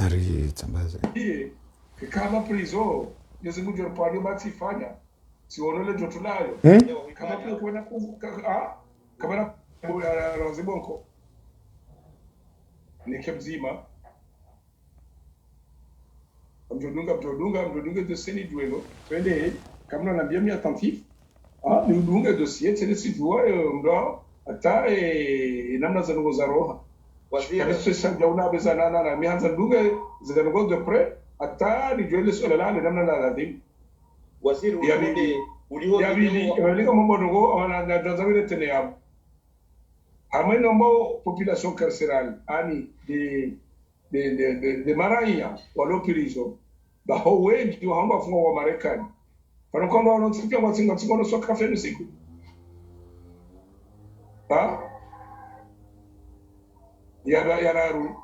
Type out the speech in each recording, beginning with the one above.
ari tambaze kama prison Mwenyezi Mungu alipania matifanya sione joto layo kama kuna kama na rozibonko ni mzima mjodunga dossier duelo twende kama naambia mimi attentif ni udunga dossier tena sijua ndo hata namna za nugo za roha waziri sasa jauna bezana na mianza dunga za nugo de près hata ni joele swala la namna la lazim waziri ulihoji ya mambo nugo ana dazawile tena ya hamena mambo population carcérale ani de maraia walo prison ba ho wengi wahamba funga wa Marekani para quando não tinha uma singa só café no siku ya raru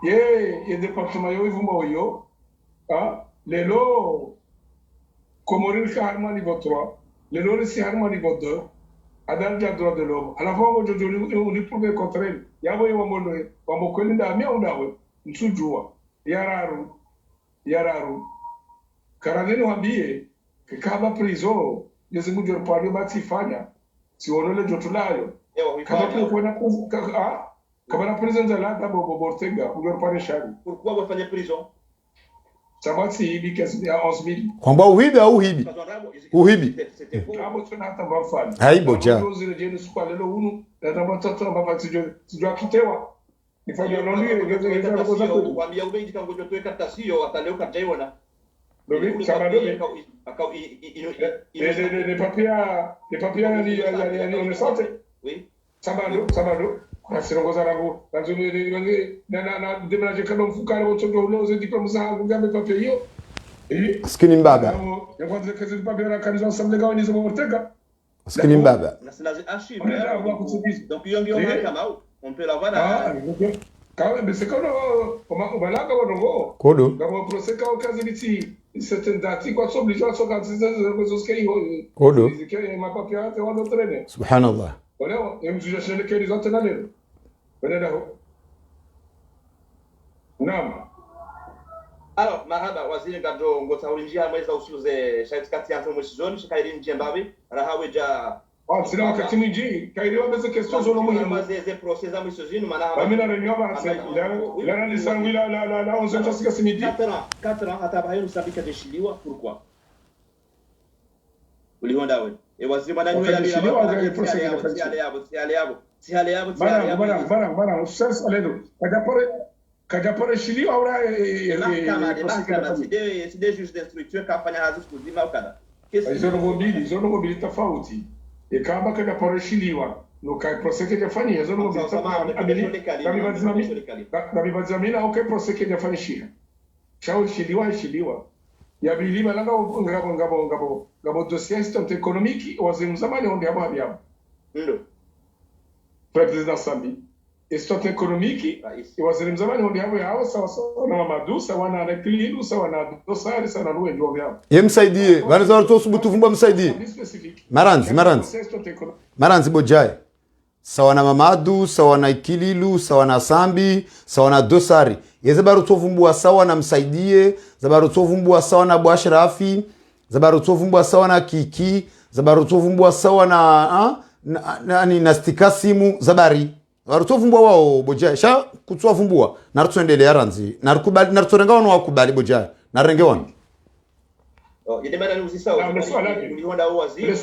ye departement yo ivuma yo lelo komorir ka harma niveau 3 lelo si harma niveau 2 adal dia droit de l'homme à la fois on dit pour le contraire ya boye wa mo kwenda mi undawe msujua ya raru karaneni wambie kama prison Mwenyezi Mungu alipania matifanya sione joto layo kama kuna kama na prison za la Bobo Bortega ungepana shari pourquoi vous faites prison sabati hivi kazi ya 11000 kwamba uhibi au uhibi hapo tuna hata mafani haibo ja zile jeni siku leo unu na namba tatu ambapo sijua kitewa nifanye ndio ngeze kwa sababu kwambia ubeji kango joto katasio ataleo kataiona les papiers ni santé oui sabado kwa sirongoza rangu na demenaje kama mfukara wote ndio uloze diploma zangu ngambe papier hiyo skini mbaba ya kwanza kazi papier na kanisa assemblée gawani za Ortega skini mbaba na c'est la archive donc yongi kama on peut la voir quand mais c'est comme on va là quand kodo dans procès quand kazi biti certaines dates quoi sont obligés à sortir des réseaux qui kodo que ma papier te wado traîner subhanallah wala yemjua shule kile zote na leo wala ndio naam alors marhaba waziri ngado ngota ulinjia mweza usiuze shahidi kati ya mwezi zoni shikairi njembabe rahawe ja sina wakati mwingi kairiwa beze question zono muhimu ze procès za mwezi zoni maana mimi na reunion ba la ni sangu la 11 heures jusqu'à ce midi 4 ans hata bayo usabika deshiliwa pourquoi ulihonda wewe waziri madani wewe si hali yabo bara usas aledo kajapore shiliwa ora mahakama si de juge d'instruction kafanya hazi kuzima ukada hizo mobili tofauti kama kajapore shiliwa no kai procès que jafanya hizo mobili na bibazamina okay procès que jafanya shia chao shiliwa ya bilima langa ngabo dossier instant économique waziri mzamani onde hapo ndo president Sambi instant économique waziri mzamani onde hapo sawa na Madusa wana Neklidu sawa na dosari sana ruwe ndio vyao yemsaidie wanaza watu subutu vumba msaidie maranzi bojaye sawa na Mamadu sawa na Ikililu sawa na Sambi sawa na dosari yezabaru tovumbua sawa na msaidie zabaru tovumbua sawa na Bwashrafi zabaru tovumbua sawa na Kiki zabaru tovumbua sawa na stikasimu zabari zabaru tovumbua wao bojaye sha kutsovumbua narutsendelea ranzi narukubali narutsorenga wano wakubali bojaye narenge wano yedemana ni usisawa ulihonda waziri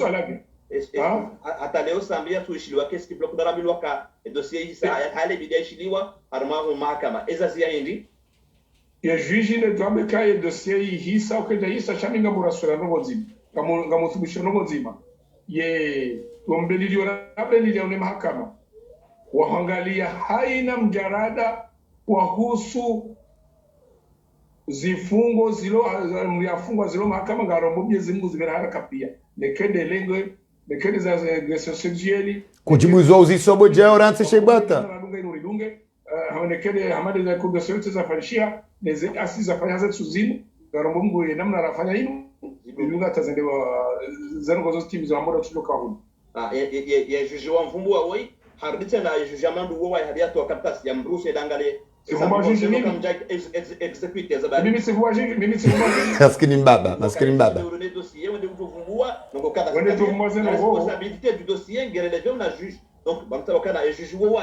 hata leo sambia tuishiliwa kesi block darabilwa ka dossier hisa hale bidia ishiliwa armaho mahakama eza zia hindi ya juge ne doambe ka dossier hisa ukenda hisa shaminga murasura no nzima ngamo thubisho no nzima ye ombelili orabelili ya mahakama waangalia haina mjarada wahusu zifungo zilo mliafungwa zilo mahakama ngarombo Mwenyezi Mungu zimerahaka pia nekende lengo nekende za agression sexuelle kujibuzo uzisobo jao ranse shebata dunga inudunge nekende hamadi za kudosio za farishia neze asiza fanya za tuzimu ngarombo Mungu namna rafanya hino dunga tazendewa zango zo timu za amora tuloka huko ya juge wa mvumbua woi harbitse na jugement du wa hadi atoa karatasi ya mruhusu idangale execute za bali mimi si maskini mbaba le dossier on utuvumbua donc kada responsabilité du dossier ngerelevé na juge donc bamta kana juge wa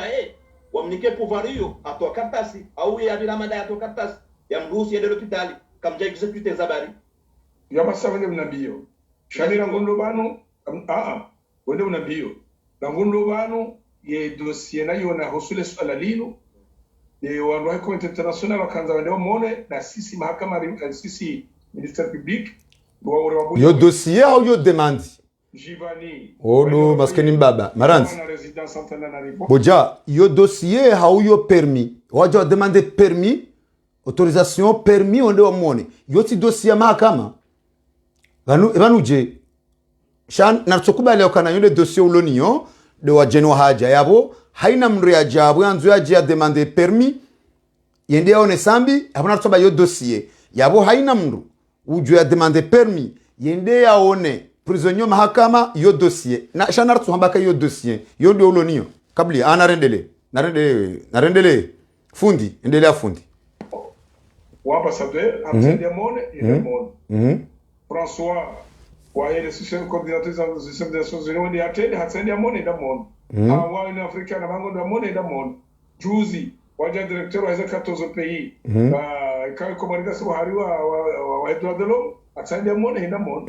wamnike pouvoir hiyo atoa karatasi au yeye manda atoa karatasi ya mruhusu ende hospitali kamja execute za bali yabasa wende mnabio shamira ngondo banu wende mnabio na ngondo banu ye dossier nayo na hosule swala lino ni wanwa kwa international wakanza wende muone na sisi mahakama sisi ministère public yo dossier au yo demande Jivani no maskini mbaba maranzi boja yo dossier au yo permis wajo demander permis autorisation permis onde muone yo ti dossier mahakama vanuje shan natsokubali okana yule dossier uloniyo de wajenwa haja yabo haina mri ajabu yanzu ya demander permis yende one sambi abona tsoba yo dossier yabo haina mru uju ya demander permis yende yaone prisonnier mahakama yo dossier na shanar tsohambaka yo dossier yo ndio uloniyo kabli narendele fundi endelea fundi wa ambassadeur absolument il François wa ile social coordinateur za système des Nations Unies ni atende hatende amone da mon wa in Africa na bango da mone da mon juzi waja directeur wa 14 pays kwa communication hari wa droit de l'homme atende amone da mon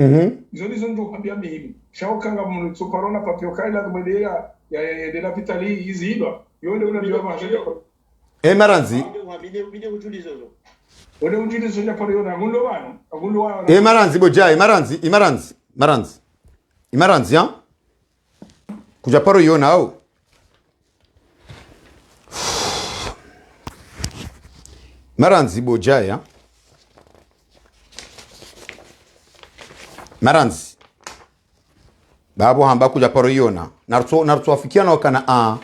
izo ndo kwambia mimi shauka mu tsoparona papio kaila mwedia ya de la vitali izidwa yone unajua mahali maranzi ode unjili sonya pale yona agundo wana maranzi boja imaranzi ya kuja paro yona au maranzi boja ya maranzi babo hamba kuja paro yona narto afikiana kana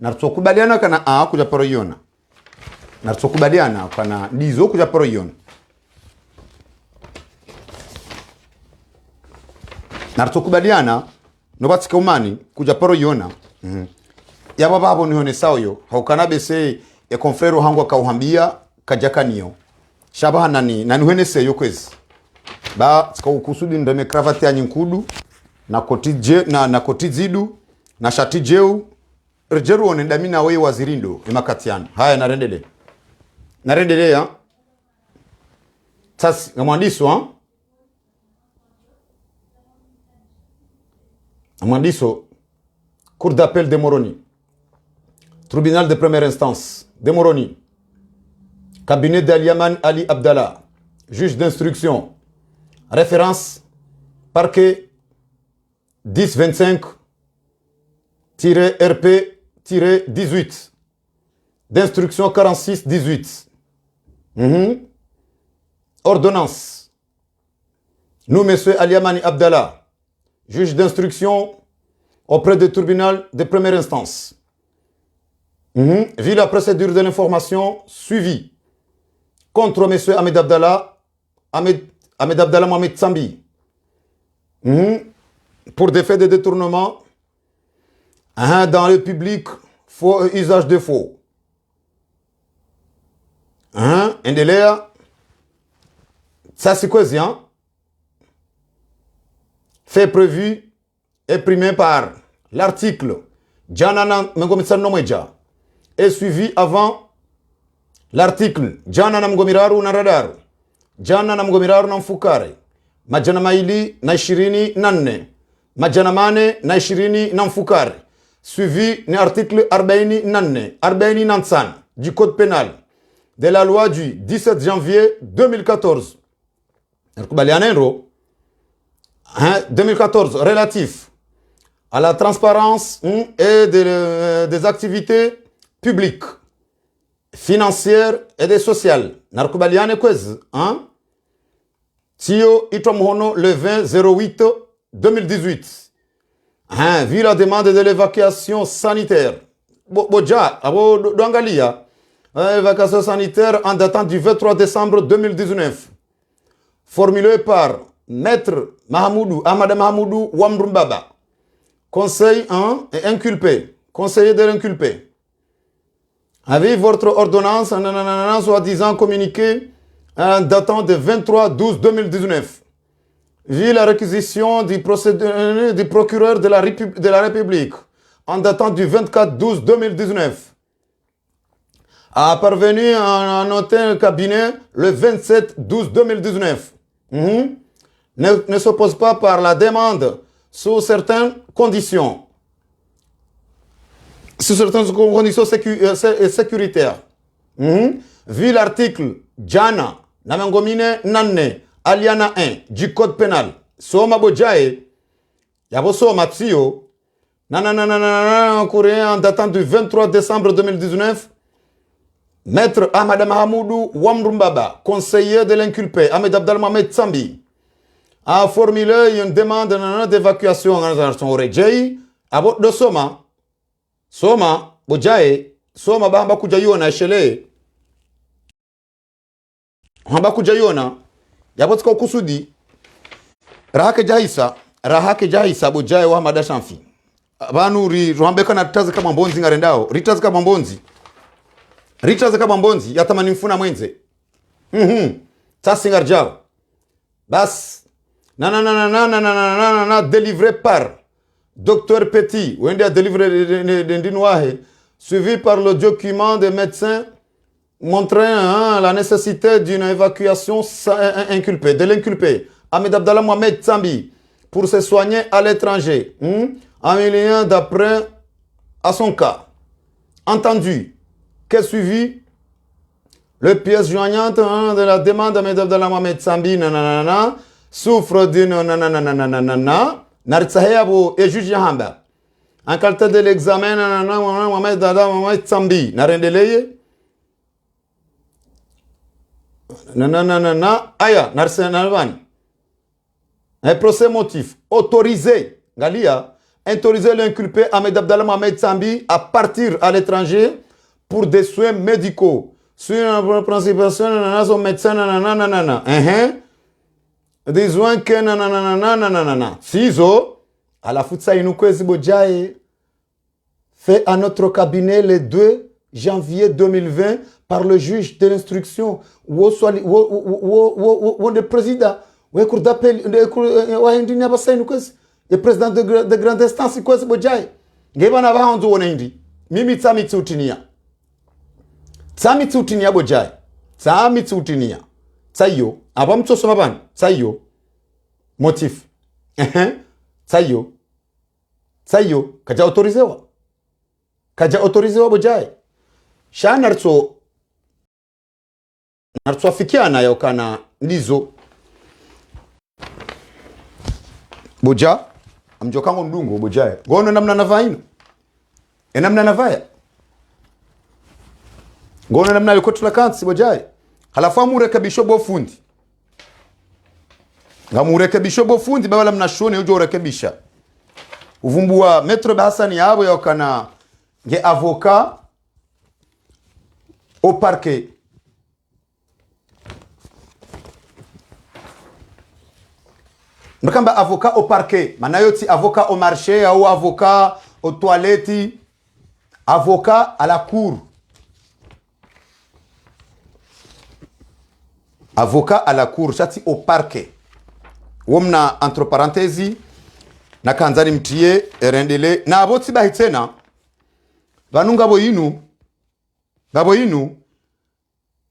narto kubaliana kana kuja paro yona natsokubaliana kana dizo kuja poro yona natsokubaliana no batsika umani kuja poro yona yaba babo nione sayo haukana bese e confrero hangu akauhambia kajakaniyo shabaha nani hwene seyo kwezi ba tsika ukusudi ndeme cravate ya nyinkudu na kotije na kotizidu na shatijeu rejeru one ndamina we wazirindo emakatiana haya narendelea sasa ngamwandiso Cour d'appel de Moroni, tribunal de première instance de Moroni, cabinet d'Aliaman Ali Abdallah, juge d'instruction, référence parquet 1025-RP-18 d'instruction 46-18. Ordonnance. Nous, monsieur Aliamani Abdallah, juge d'instruction auprès du tribunal de première instance. Vu la procédure de l'information suivie contre monsieur Ahmed Abdallah Mohamed Sambi pour des faits de détournement dans le public, faux usage de faux. Endelea. Ça c'est quoi, hein? Fait prévu et primé par l'article Janana Mengomitsan Nomeja est suivi avant l'article Janana Mgomiraru Naradaru Janana Mgomiraru Namfukare Majana Maili na 24 Majana Mane na 20 Namfukare suivi ni article 40 Nansan du code pénal de la loi du 17 janvier 2014. 2014 relatif à la transparence et des activités publiques, financières et des sociales. Narkubaliane kwez, Tio Itomohono le 20-08-2018. Vu la demande de l'évacuation sanitaire. Boja, abo Dangalia. Évacuation sanitaire en datant du 23 décembre 2019. Formulée par Maître Ahmad Mahamoudou Wamrumbaba. Conseil et inculpé conseiller de l'inculpé. Avec votre ordonnance, soi-disant communiquée datant de 23/12/2019. Vu la réquisition du procureur de la République en datant du 24/12/2019. A parvenu à noter un cabinet le 27/12/2019. Ne s'oppose pas par la demande sous certaines conditions. Sous certaines conditions sécuritaires. Vu l'article Jana, Namangomine Nane, Aliana 1 du Code pénal. Soma Bojae, Yabo Soma Tsio, en datant du 23 décembre 2019, Maître Ahmad Mahamoudou Wamrumbaba, conseiller de l'inculpé, Ahmed Abdal Mohamed Tsambi, a formulé une demande d'évacuation en son Rejei, à bord de Soma, Bojae, Soma Bahamba Kujayona, Shele, Hamba Kujayona, Yabotka kusudi rahake jahisa Bojae wa madashamfi banu ruhambeka na tazi kama mbonzi ngarendao ritazi kama mbonzi yatamani mfuna mwenze tasi ngarjao bas délivré par Dr Petit wende délivré ndinwahe suivi par le document des médecins montrant la nécessité d'une évacuation de l'inculpé, Ahmed Abdallah Mohamed Tsambi, pour se soigner à l'étranger, en lien d'après à son cas. Entendu, qu'est suivi le pièce joignante de la demande d'Ahmed Abdallah Mohamed Tsambi, souffre d'une Naritsaheabo et juge Yahamba. En qualité de l'examen, Mohamed Abdallah Mohamed Tsambi, Narendeleye. Aya, Narsenalvani. Un procès motif. Autorisé, Galia, autoriser l'inculpé Ahmed Abdallah Mohamed Tsambi à partir à l'étranger pour des soins médicaux. Sur la participation de son médecin, des soins que Sizo, à la Futsa Inukwezi Bojae, fait à notre cabinet le 2 janvier 2020 par le juge de l'instruction le président le président de grande instance kwezi Bojae ngebana bahanzo wona hindi mimi tsamitutinia Bojae tsamitutinia tsayo abamtsoso mabani tsayo motif tsayo kaja autorisewa Bojae shanarso nartsoafikiana yokana ndizo Boja amjokango ndungo Bojae ngono namna navaino namna navaya ngono namna yokotula kansi Bojae halafu amurekebisho bofundi ngamurekebisho bofundi baba mnashone ujo urekebisha uvumbua Maître Hassan yabo yokana nge avocat au parquet. Nkamba avocat au parquet, manayoti avocat au marché ou avocat aux toilettes, avocat à la cour. Avocat à la cour, chati au parquet. Womna entre parenthèses na kanzani mtie erendele na aboti bahitena vanunga boyinu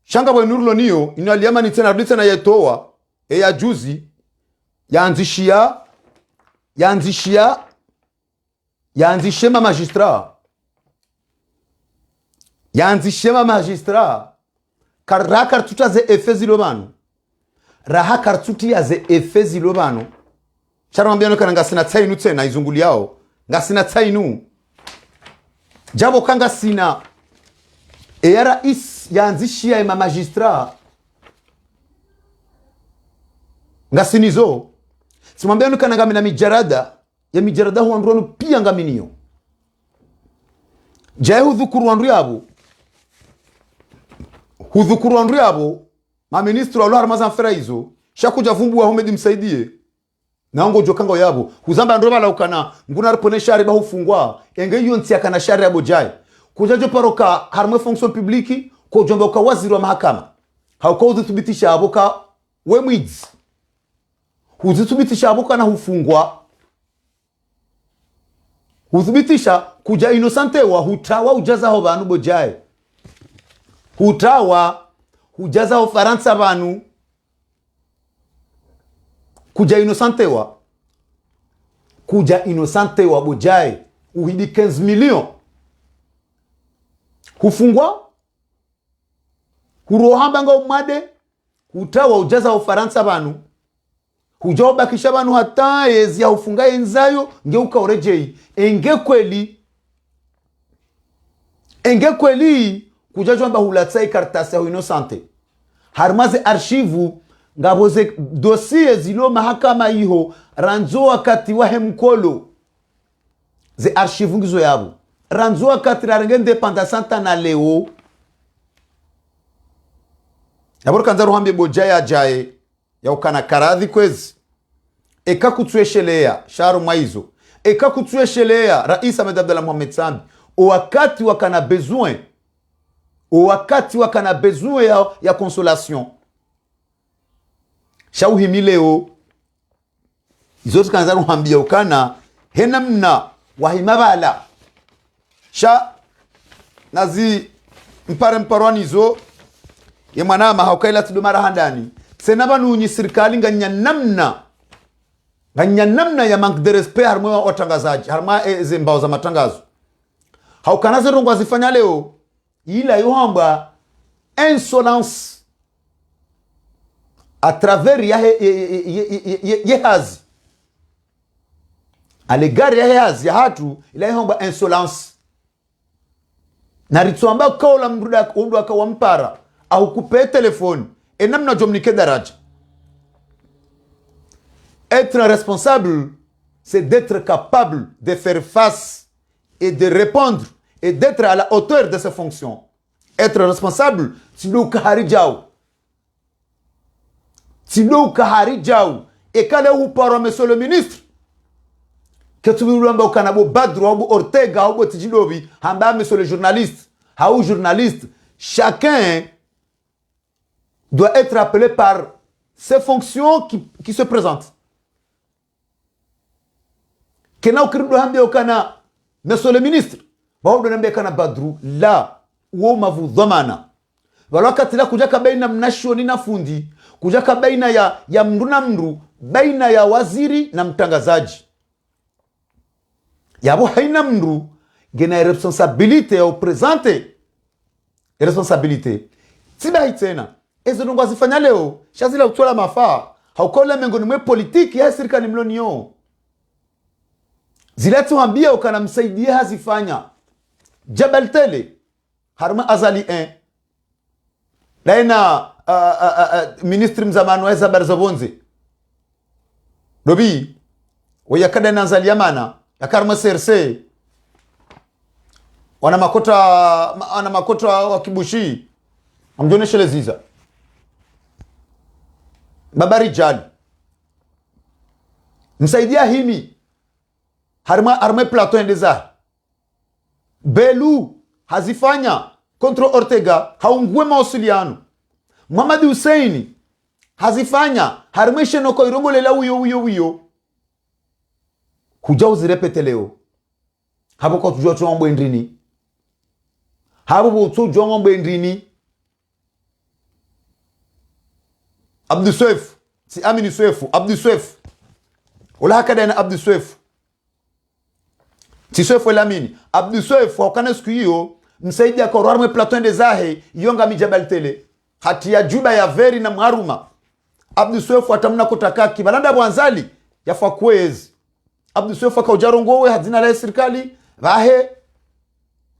shanga boyinu niyo inaliama ni tena ruditse na yetoa ya juzi yanzishema magistrat karra kartuta ze efezi lobano raha kartuti ya ze efezi lobano charambia kana ngasina tsainu tena izunguli yao ngasina tsainu jabo kanga sina era is yanzishia ya magistrat ngasinizo simwambia kana ngamina mijarada huwa ndrono pia ngaminio jaye hudhukuru wandu yabo ma ministru wa lwar mazan feraizo shakuja vumbu wa Ahmed msaidie na ngo jokanga yabo huzamba ndo bala ukana nguna repone shari ba hufungwa enge yonti akana shari abo jai kujajo paroka harmo fonction publique ko jomba ka waziri wa mahakama hauko udhibitisha abo ka we mwizi udhibitisha abo kana hufungwa udhibitisha kuja innocente wa hutawa ujaza ho banu bojai hutawa hujaza ho faransa banu kuja innocente wa bojai uhidi 15 millions hufungwa hurohamba umade hutawa ujaza ufaransa banu hujoba kisha banu hata ezi ya ufunga enzayo ngeuka orejei enge kweli kujajwa mba hulatsai kartasi ya innocente harmaze archivu ngaboze dossier zilo mahakama iho ranzo wakati wahe mkolo ze archivu ngizo yabo ranzo wakati rarenga independence na leo yaboro kanza ruhambye bojaya jaye ya ukana karadhi kwezi eka kutueshelea sharu maizo eka kutueshelea Rais Ahmed Abdallah Mohamed Sambi wakati wakana besoin ya consolation shauhimi leo izote kanza ruhambye ukana henamna wahimabala sha nazi mparwanizo ye mwanama haukaila tudumara handani senaba nunyi serikali nganya namna ya manque de respect harma watangazaji harma mbao za matangazo haukanaze rongo azifanya leo ila yohamba insolence à travers yehazi alegari yehazi ya hatu ila yohamba insolence na rituamba kaula mruda akawampara au couper téléphone et namna jomnike daraja. Être responsable, c'est d'être capable de faire face et de répondre et d'être à la hauteur de ses fonctions. Être responsable, tilo kahari jau et kale ou paro monsieur le ministre que tu veux lamba kanabo Badru ou Ortega ou Tijilobi hamba monsieur le journaliste haou journaliste chacun doit être appelé par ses fonctions qui se présentent. Kena ukirido hambe okana monsieur le ministre baodo nambe kana Badru la uo mavu dhamana walakati la kujaka baina mnashoni na fundi kujaka baina ya mndu na mndu baina ya waziri na mtangazaji yabo haina mndu gena responsabilité ya upresente responsabilité tiba hitena ezo nungu azifanya leo shazila utola mafaa haukola mengoni mwe politiki ya serikali mlonio zilatu hambia ukana msaidia hazifanya Jabal Tele harma azali 1 laina ministri mzamanu wa Zabar Zabonze dobi wayakada na azali yamana yakarma serse wana makota wa kibushi amjoneshe leziza babari jali msaidia himi harma plateau endeza Belu hazifanya kontro Ortega haungwe mawasiliano Muhammad Hussein hazifanya harmeshe no koirongo lela uyo kuja uzirepete leo habo kwa tujua tuombo endrini habo tujua ngombo endrini Abdou Swef si Amini Swefu Abdou Swef wala hakada na Abdou Swef Tiswefu elamini Abdou Swef wakana siku hiyo msaidia kwa rarme plateau de zahe yonga mijabal tele hati ya juba ya veri na mharuma Abdou Swef atamna kutaka kibalanda bwanzali yafa kwezi Abdou Swef akaujarongowe hazina la serikali vahe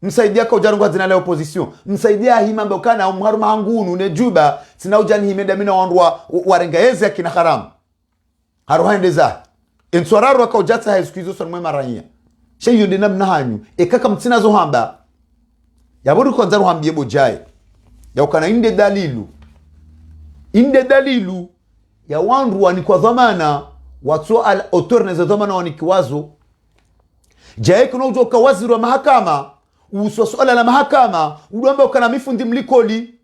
msaidia kwa ujarongo hazina la opposition msaidia hima mbokana mharuma hangunu ne juba sina ujani himeda mina wandwa warengaezi ya kina haramu haruhande zahe enswararu akaujata haiskuizo son mwe maranya sheyo ndina mnahanyu ekaka mtina zo hamba yaburi kwanza ruhambye bojaye ya ukana inde dalilu ya wandu wani kwa dhamana watu al autor na zama na wanikiwazo jaye kuna ujoka waziri wa mahakama uso swala la mahakama udwamba ukana mifundi mlikoli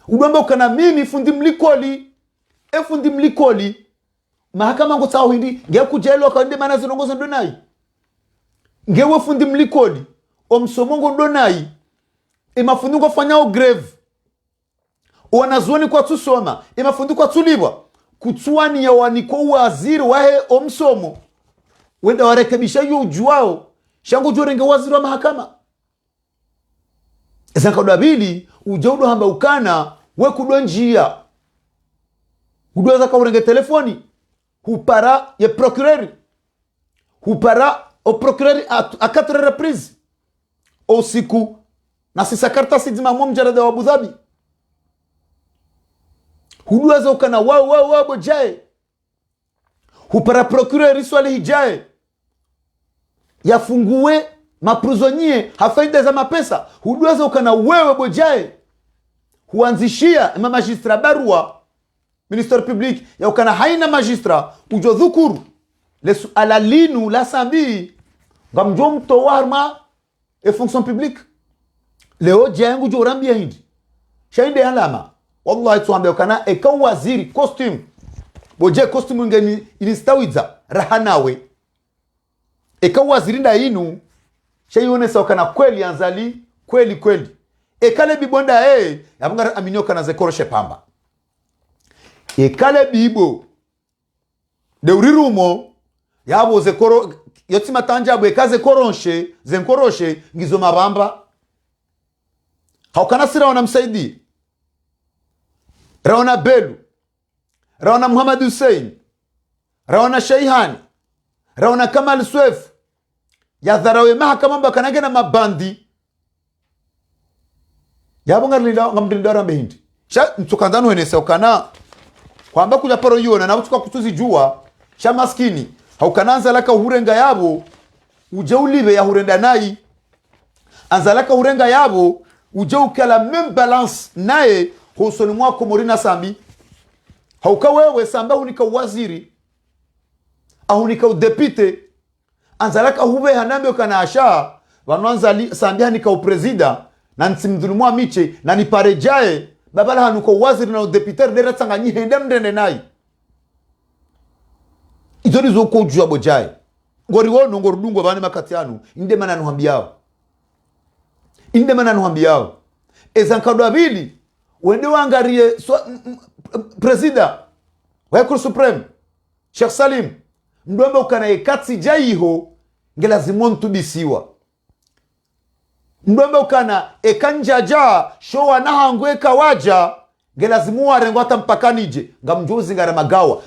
udwamba ukana mimi fundi mlikoli fundi mlikoli mahakama ngo tsawo hindi ngekujelo ka ndema nazo nongozo ndonai ngewe fundi mlikoli omsomongo ndonai mafundi ngo fanyao greve wanazoni kwa tusoma mafundi kwa tulibwa kutsuani ya waniko waziri wahe omsomo wenda warekebisha yu ujuao shangu jorenge waziri wa mahakama zanka bili ujaudo hamba ukana we kudwa njia kudwa zaka urenge telefoni hupara ya procureur hupara o procureur a 4 reprises au siku na sisa karta sidima mjarada wa Abu Dhabi hudwa za ukana wa bojae hupara procureur iswali hijae yafungue maprisonnier hafaida za mapesa hudwa za ukana wewe bojae huanzishia magistrat barua ministère public ya ukana haina magistrat ujo dhukuru lesu alalinu la sambi ngamjo mto warma et fonction publique leo jengu jo rambia hindi shainde alama wallahi tuambe ukana waziri costume boje costume ngeni ilistawiza rahanawe waziri nda inu shayone ukana kweli anzali kweli ekale bibonda yabunga aminyoka na zekoroshe pamba ekale bibo de urirumo yabo zekoro yotima tanjabu ekaze koronshe zenkoroshe ngizo mabamba haukana sira wanamsaidi raona Belu raona Muhammad Hussein raona Shaihani raona Kamal Swef ya dharawe mahakama mbakanage na mabandi yabo ngamdindara mbehindi sha mtukandano wenese ukana kwamba kuja paro yona na utuka kutuzi jua sha maskini haukananza laka uhurenga yabo uje ulibe ya hurenda nai anzalaka urenga yabo uje ukala même balance nae husoni mwako morina sambi hauka wewe samba unika waziri au unika udepite anzalaka hube hanambe ukana asha wanwanza sambi hanika uprezida na nsimdhulumwa miche na niparejae babala hanuko waziri na udepite dera tsanganyi hende mdende nai izori zo ko jua bojae ngori wono ngorudungo bane makatianu inde mana nuhambiao ezankado abili wende wangarie presida wa Cour supreme Sheikh Salim ndombe ukana ekatsi jaiho ngelazimon tubisiwa ndombe ukana ekanjaja showa na hangwe kawaja ngelazimu arengo ata mpakanije ngamjozi ngara magawa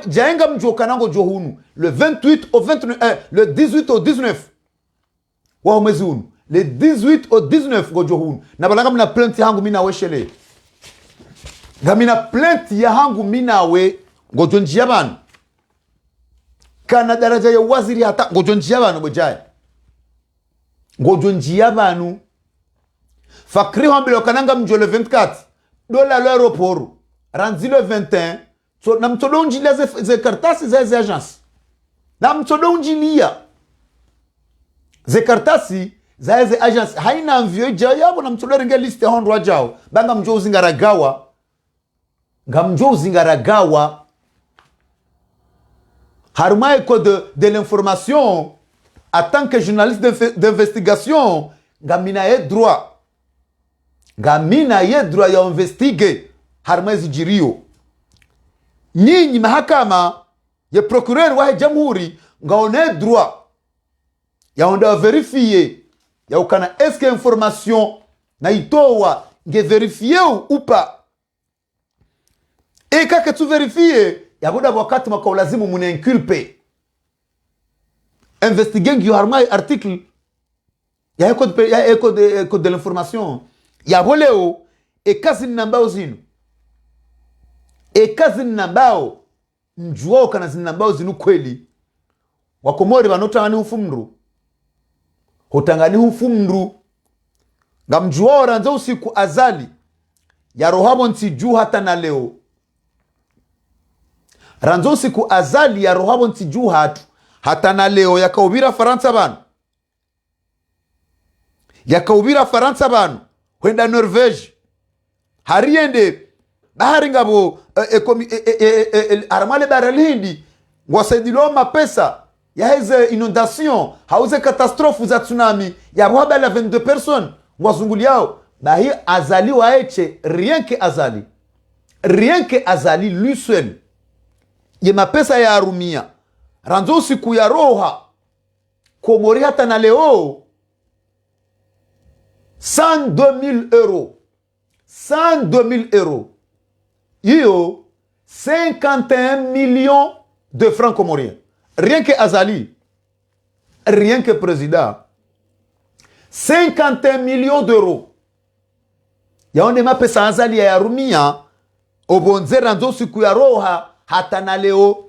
jaenga mjoka nango johunu le 28 au 29 le 18 au 19 wa mwezi hunu le 18 au 19 go johunu na balanga mina plainte yangu mina weshele ngamina plainte ya hangu mina we ngojonjia banu kana daraja ya waziri hata ngojonjia banu bojaye ngojonjia banu fakri hambele kananga mjo le 24 dola lo aeroport ranzi le 21 so na mtodo unjilia ze kartasi ze agence na mtodo unjilia ze kartasi ze agence haina mvyo jayabo na mtodo ringe liste hondo wajao banga mjo uzingaragawa ngamjo uzingaragawa harmaye code de l'information en tant que journaliste d'investigation ngamina ye droit ya investigue harmezi jirio nyinyi mahakama ya procureur wa jamhuri ngaone droit ya onda verifier ya ukana est-ce que information na itowa nge verifier ou pas et kaka tu verifier ya boda wakati mako lazimu mune inculpe investiguer ngi harmai article ya code de l'information ya boleo kazi nambao zinu kazi nambao mjuo kana zinambao zinu kweli wakomori banotangani hufumru hotangani hufumru ngamjuo ranza usiku azali ya rohabo nsiju hata na leo ranzo siku azali ya rohabo ntiju hatu hata na leo yakaubira Faransa banu kwenda Norvege hariende bahari ngabo aramale baralindi wasaidilo mapesa ya heze inondation hauze katastrofu za tsunami ya waba la 22 personnes wazunguli yao bahi azali waeche rien que azali lui seul ye mapesa ya arumia ranzo siku ya roha Komori hata na leo 102 000 euros 102 000 euros iyo 51 millions de francs comoriens rien que azali rien que président 51 millions d'euros yaone mapesa azali ya rumia obonze ranzo siku ya roha hata na leo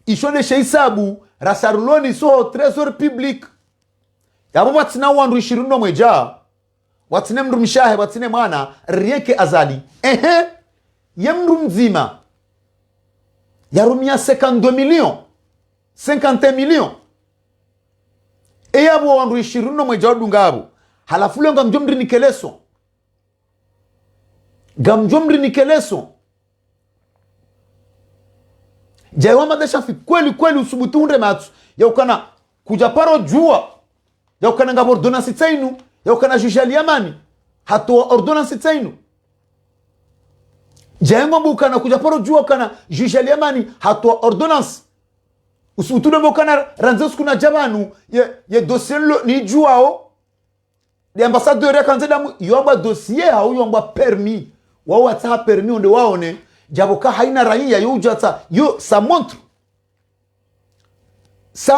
ishoneshe isabu rasaruloni so trésor public yabo watina wandu 20 mweja watine mndu mshahe watine mwana rien que azali ye mndu mzima yarumia 52 millions 51 millions eyabo wandu 20 mweja odungabo halafu lenga mjomri nikeleso jaiwa madesha fi kweli usubutu hunde matu ya ukana kujaparo jua ya ukana ngabo ordonansi tsainu ya ukana jujali yamani hatu ordonansi tsainu jaiwa mbu ukana kujaparo jua ukana jujali yamani hatu ordonansi usubutu nemo ukana ranzesu kuna jabanu ye dossier ni juao de ambassadeur ya kanzeda yomba dossier hau yomba permis wao wata permis onde waone jaboka haina raia yojata yo ça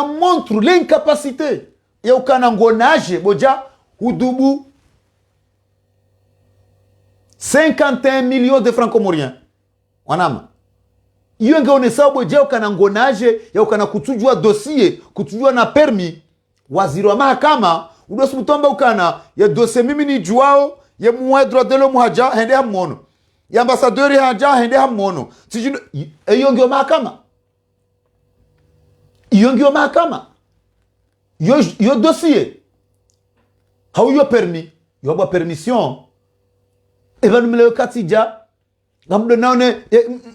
montre l'incapacité ya ukana ngonage boja hudubu 51 millions de francs comoriens wanama iyo ngeone sababu boja ukana ngonage ya ukana kutujua dossier kutujua na permis waziri wa mahakama udosibutomba ukana ya dossier mimi ni juao ye muwe droit de l'homme haja hende hamono ya ambassadeur haja hende hamono tijino iyo ngio mahakama yo dossier hau yo permis yo ba permission eba numele katija ngamdo naone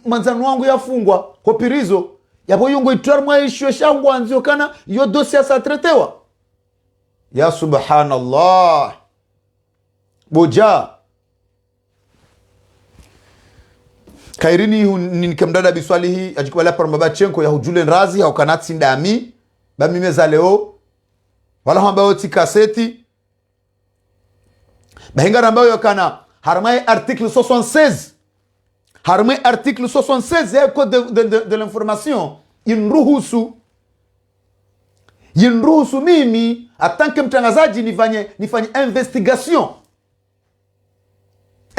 manzano wangu yafungwa kopirizo yabo yungo itwar mwa ishwe shangu anzio kana yo dossier sa tretewa ya subhanallah boja kairini nikamdada biswali hii ajikubala par mabachenko ya hujulen razi au kanatsi ndami ba mimeza leo wala hamba oti kaseti bahinga ambayo yakana harmai article 76 ya code de l'information yinruhusu mimi atanke mtangazaji nifanye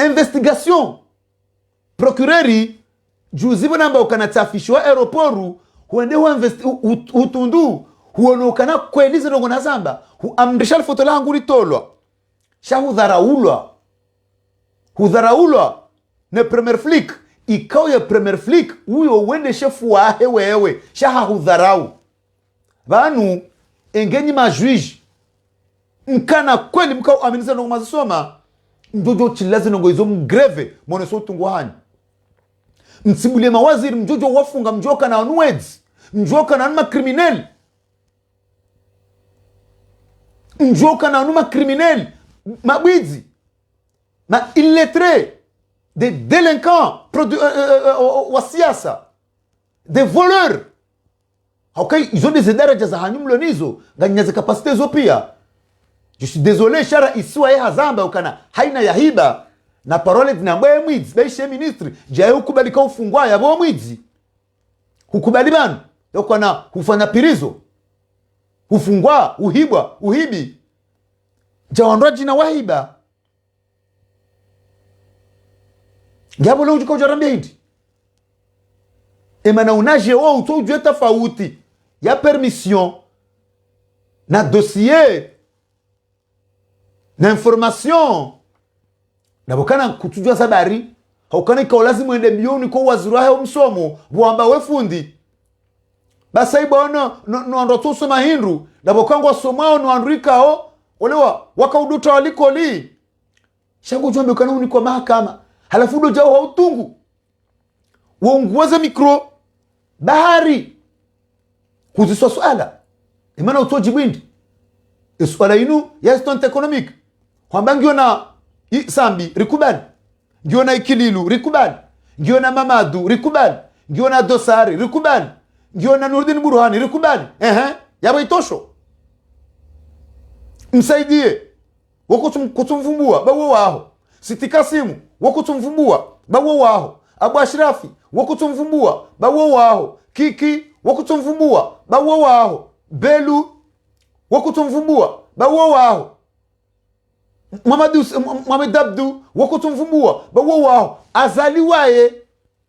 investigation procureri juzibo namba ukanatafishwa aeroporu huende hutundu huonokana kwelize nongo nazamba huamrisha foto langu litolwa hudharaulwa ne premier flic ikao ya premier flic huyo uende shefu wahe wewe shaha hudharau banu engenyi majuiji mkana kweli mkao aminiza nongo mazisoma mjojo chilazi nongo izo mgreve mwone so tunguhani msibulie mawaziri mjojo wafunga mjoka na anueds mjoka na anuma krimineli mabwizi ma illettré des délinquants wa siasa des voleurs okay ils ont des daraja za hanyumlo nizo ganyaza capacité zo pia je suis désolé shara isiwa ya hazamba ukana haina ya hiba na parole dinambaye mwizi baishe ministre jaye ukubali ka ufungwa yabo mwizi hukubali banu yokana hufanya pirizo hufungwa uhibi jawandwa jina wahiba ngabo leo uko jarambia hindi emana unaje wao utojue tofauti ya permission na dossier na information na bokana kutujua sabari haukana ikawa lazima ende milioni kwa waziri wa msomo wamba wefundi basa ibona ndo tusoma hindu dabo kangwa somao no andrikao olewa wakauduta waliko li shangu jombe kana uni kwa mahakama halafu do jao hautungu uongoza mikro bahari kuziswa swala imana utojibindi swala inu ya stant economic kwamba ngiona sambi rikubani ngiona ikililu rikubani ngiona mamadu rikubani ngiona dosari rikubani ngiona Nurdin Burhani rikubani yaba itosho msaidie wakutumvumbua bawo waho Siti Kasimu wakutumvumbua bawo waho Abu Ashrafi wakutumvumbua bawo waho Kiki wakutumvumbua bawo waho Belu wakutumvumbua bawo waho Muhammad Abdu wakutumvumbua bawo waho Azali wae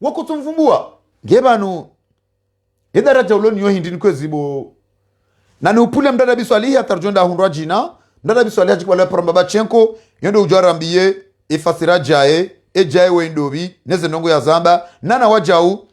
wakutumvumbua gebanu idaraja uloni yo hindi nikwezibo na ni upule mdada biswali atarjonda hundwa jina mdada biswali ajikwa Pramba Bachenko yondo ujarambiye ifasira jae ejae wendobi neze nongo ya zamba nana wajau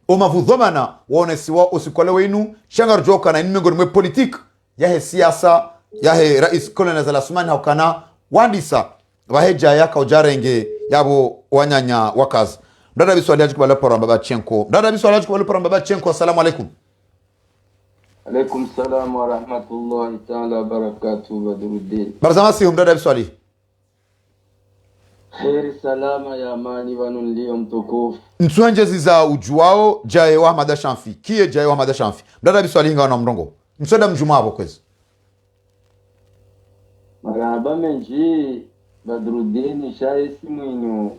omavudhomana waonesiwa usikwale wenu shangar joka na inimengoni mwe politik yahe siasa yahe rais Colonel Zalasumani haukana wandisa waheja yaka ujarenge yabo wanyanya wakazi mdada biswali ajikwa Pramba Bachenko mdada biswali ajikwa Pramba Bachenko assalamu alaikum. Alaikum salam wa rahmatullahi ta'ala wa barakatuh Badruddin. Barzamasi mdada biswali. Kheri salama ya amani wanunlio mtukufu. Mtuenjezi za ujuao jae wa Ahmad Shamfi. Kie jae wa Ahmad Shamfi. Mdada biswali hinga wana mrongo. Msoda mjuma hapo kwezi. Marahaba menji Badruddin shaisi mwinyo.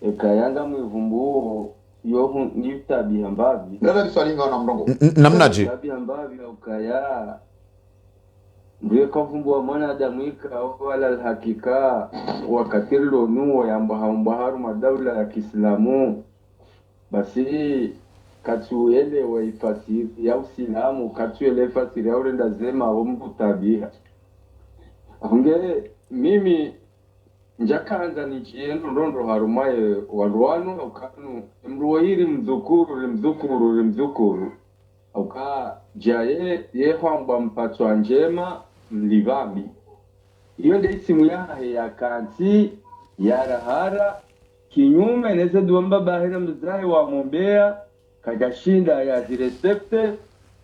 Ekayanga mwivumbuo. Yohu ni tabia mbavi. Mdada biswali hinga wana mrongo. Namnaji. Tabia mbavi ya ukaya. Mbwe kavumbua mwanadamu wala alhakika wakatirlo nuo ya mbaharu madaula ya Kiislamu basi katuele wa ifasiri ya Uislamu katuele ifasiri ya urenda zema wa mbutabia ange mimi njakanza nichiendo ndondo harumaye warwanu ukanu mruwahiri mzukuru auka jaye yehwamba mpatwa njema mlivambi iyo ndio isimu yahe ya kanti ya rahara kinyume neze duamba bahera mzahi wa mombea kajashinda ya zirespekte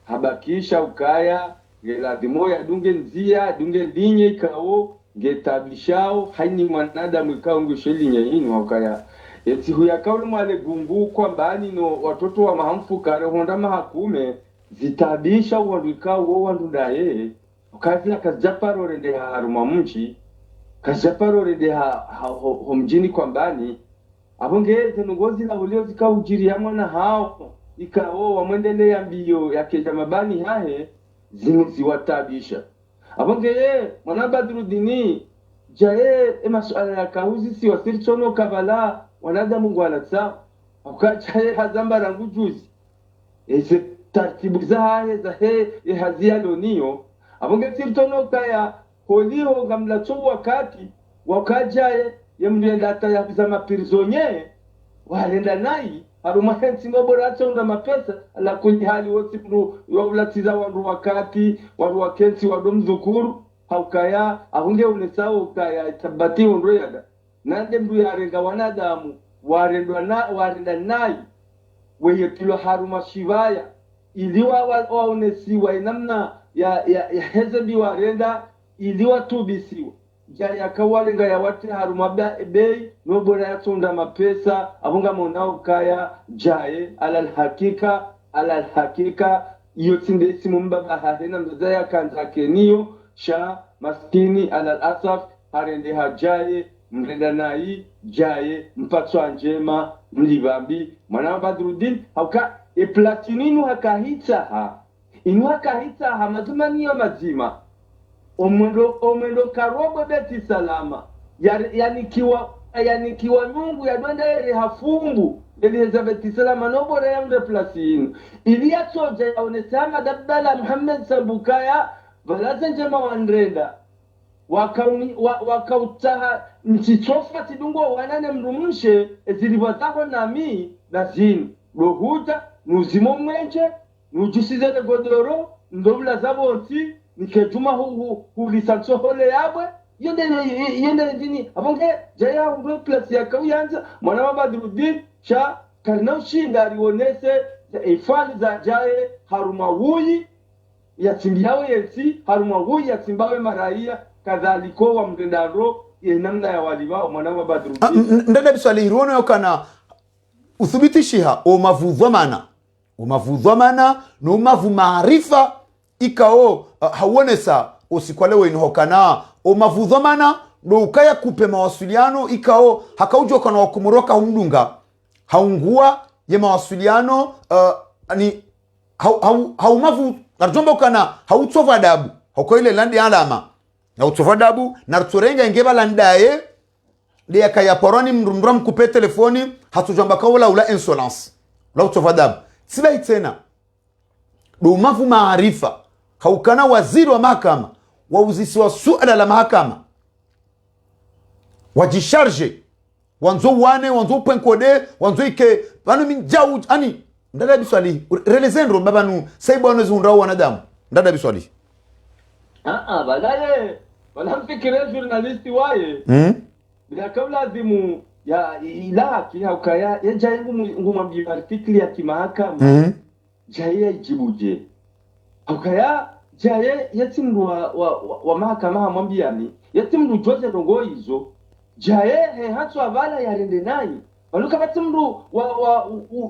habakisha ukaya geladimo ya dunge nzia dunge linye kao getabishao haini mwanadamu ikao ngushelinye inu ukaya eti huya kauli mwale gumbu kwa mbani no watoto wa mahamfu kare honda mahakume zitabisha wanduika uo wandudaye ukazila kazjaparo rende haruma mchi kazjaparo rende homjini kwa mbani abonge zenungozi la ulio zika ujiri ya mwana hao ikao wamwendele ya mbiyo ya keja mabani hahe ziwatabisha abonge mwana Badruddini jae masuala ya kauzi si wasiri chono kabala wanadamu ngwalatsa ukachaye hazamba rangu juzi ese taratibu zahe zahe hazia loniyo abonge tirtono kaya holio ngamlatso wakati wakajaye yemrenda atayabiza mapirzonye walenda nai haruma hensi ngobora atonda mapesa ala kwenye hali wote mru yovlatiza wandu wakati wandu wakensi wandu mzukuru haukaya ahunge unesao ukaya tabati undu yada nande mru yarenga wanadamu warenda nai weye tilo haruma shivaya iliwa waonesiwa inamna ya hezebi warenda iliwa tubisiwa jari akawalenga ya wate haruma bei nobora yatonda mapesa abunga monao kaya jaye alal hakika iyo tinde isimu mbaba hahena mzaya kanzake niyo sha maskini alal asaf harende hajaye mrenda nai jaye mpatswa njema mlivambi mwana Badruddin hauka platininu hakahita ha mazima niyo mazima omendo karobo beti salama yani kiwa Mungu ya donda ere hafumbu Elizabeth salama nobora ya mre platinu ilia soja ya onesama dabdala Muhammad Sambukaya valaza njema wandrenda wakautaha nchichofa tidungo wanane mrumushe zilivataho nami na zini rohuta nuzimo mwenche nujusize de godoro ndobula zabonsi niketuma hulisanso hole yabwe yende dini abonge jaya umbe plus ya kauyanza mwana wa Badruddin cha karna ushinda alionese ifani za jaye harumawuyi ya timbiawe yensi harumawuyi ya timbawe maraia kadhaliko wa mgendaro namna ya waliwa mwana wa Badruddin ndada biswali hirono yokana uthibitishiha umavudhamana no umavu maarifa ikao hauonesa usikwalewe inhokana umavudhamana do ukaya kupe mawasiliano ikao hakaujo kana wakumuroka humdunga haungua ye mawasiliano ani haumavu arjomba kana hautsova adabu hokoile landi alama na utsova adabu na turenga ingeba landaye de yakaya poroni mrumram kupe telefoni hatujamba kawla ula insolence la utsova adabu sibai tena do mavu maarifa haukana waziri wa mahakama wauzisi wa suala la mahakama wajisharge wanzo wane wanzo penkode wanzo ike banu minjau ani ndada biswali relezendro babanu saibu wanezi hundrau wanadamu ndada biswali badale wanamfikire journalisti waye bila kabla zimu ya ilaki haukaya ya jayengu ngumwambia artikli ya kimahakama jaye jibuje haukaya jaye yatimru wa mahakama hamwambiani yatimru Jose Rongoizo jaye hatsu abala yarende nayi waluka batimru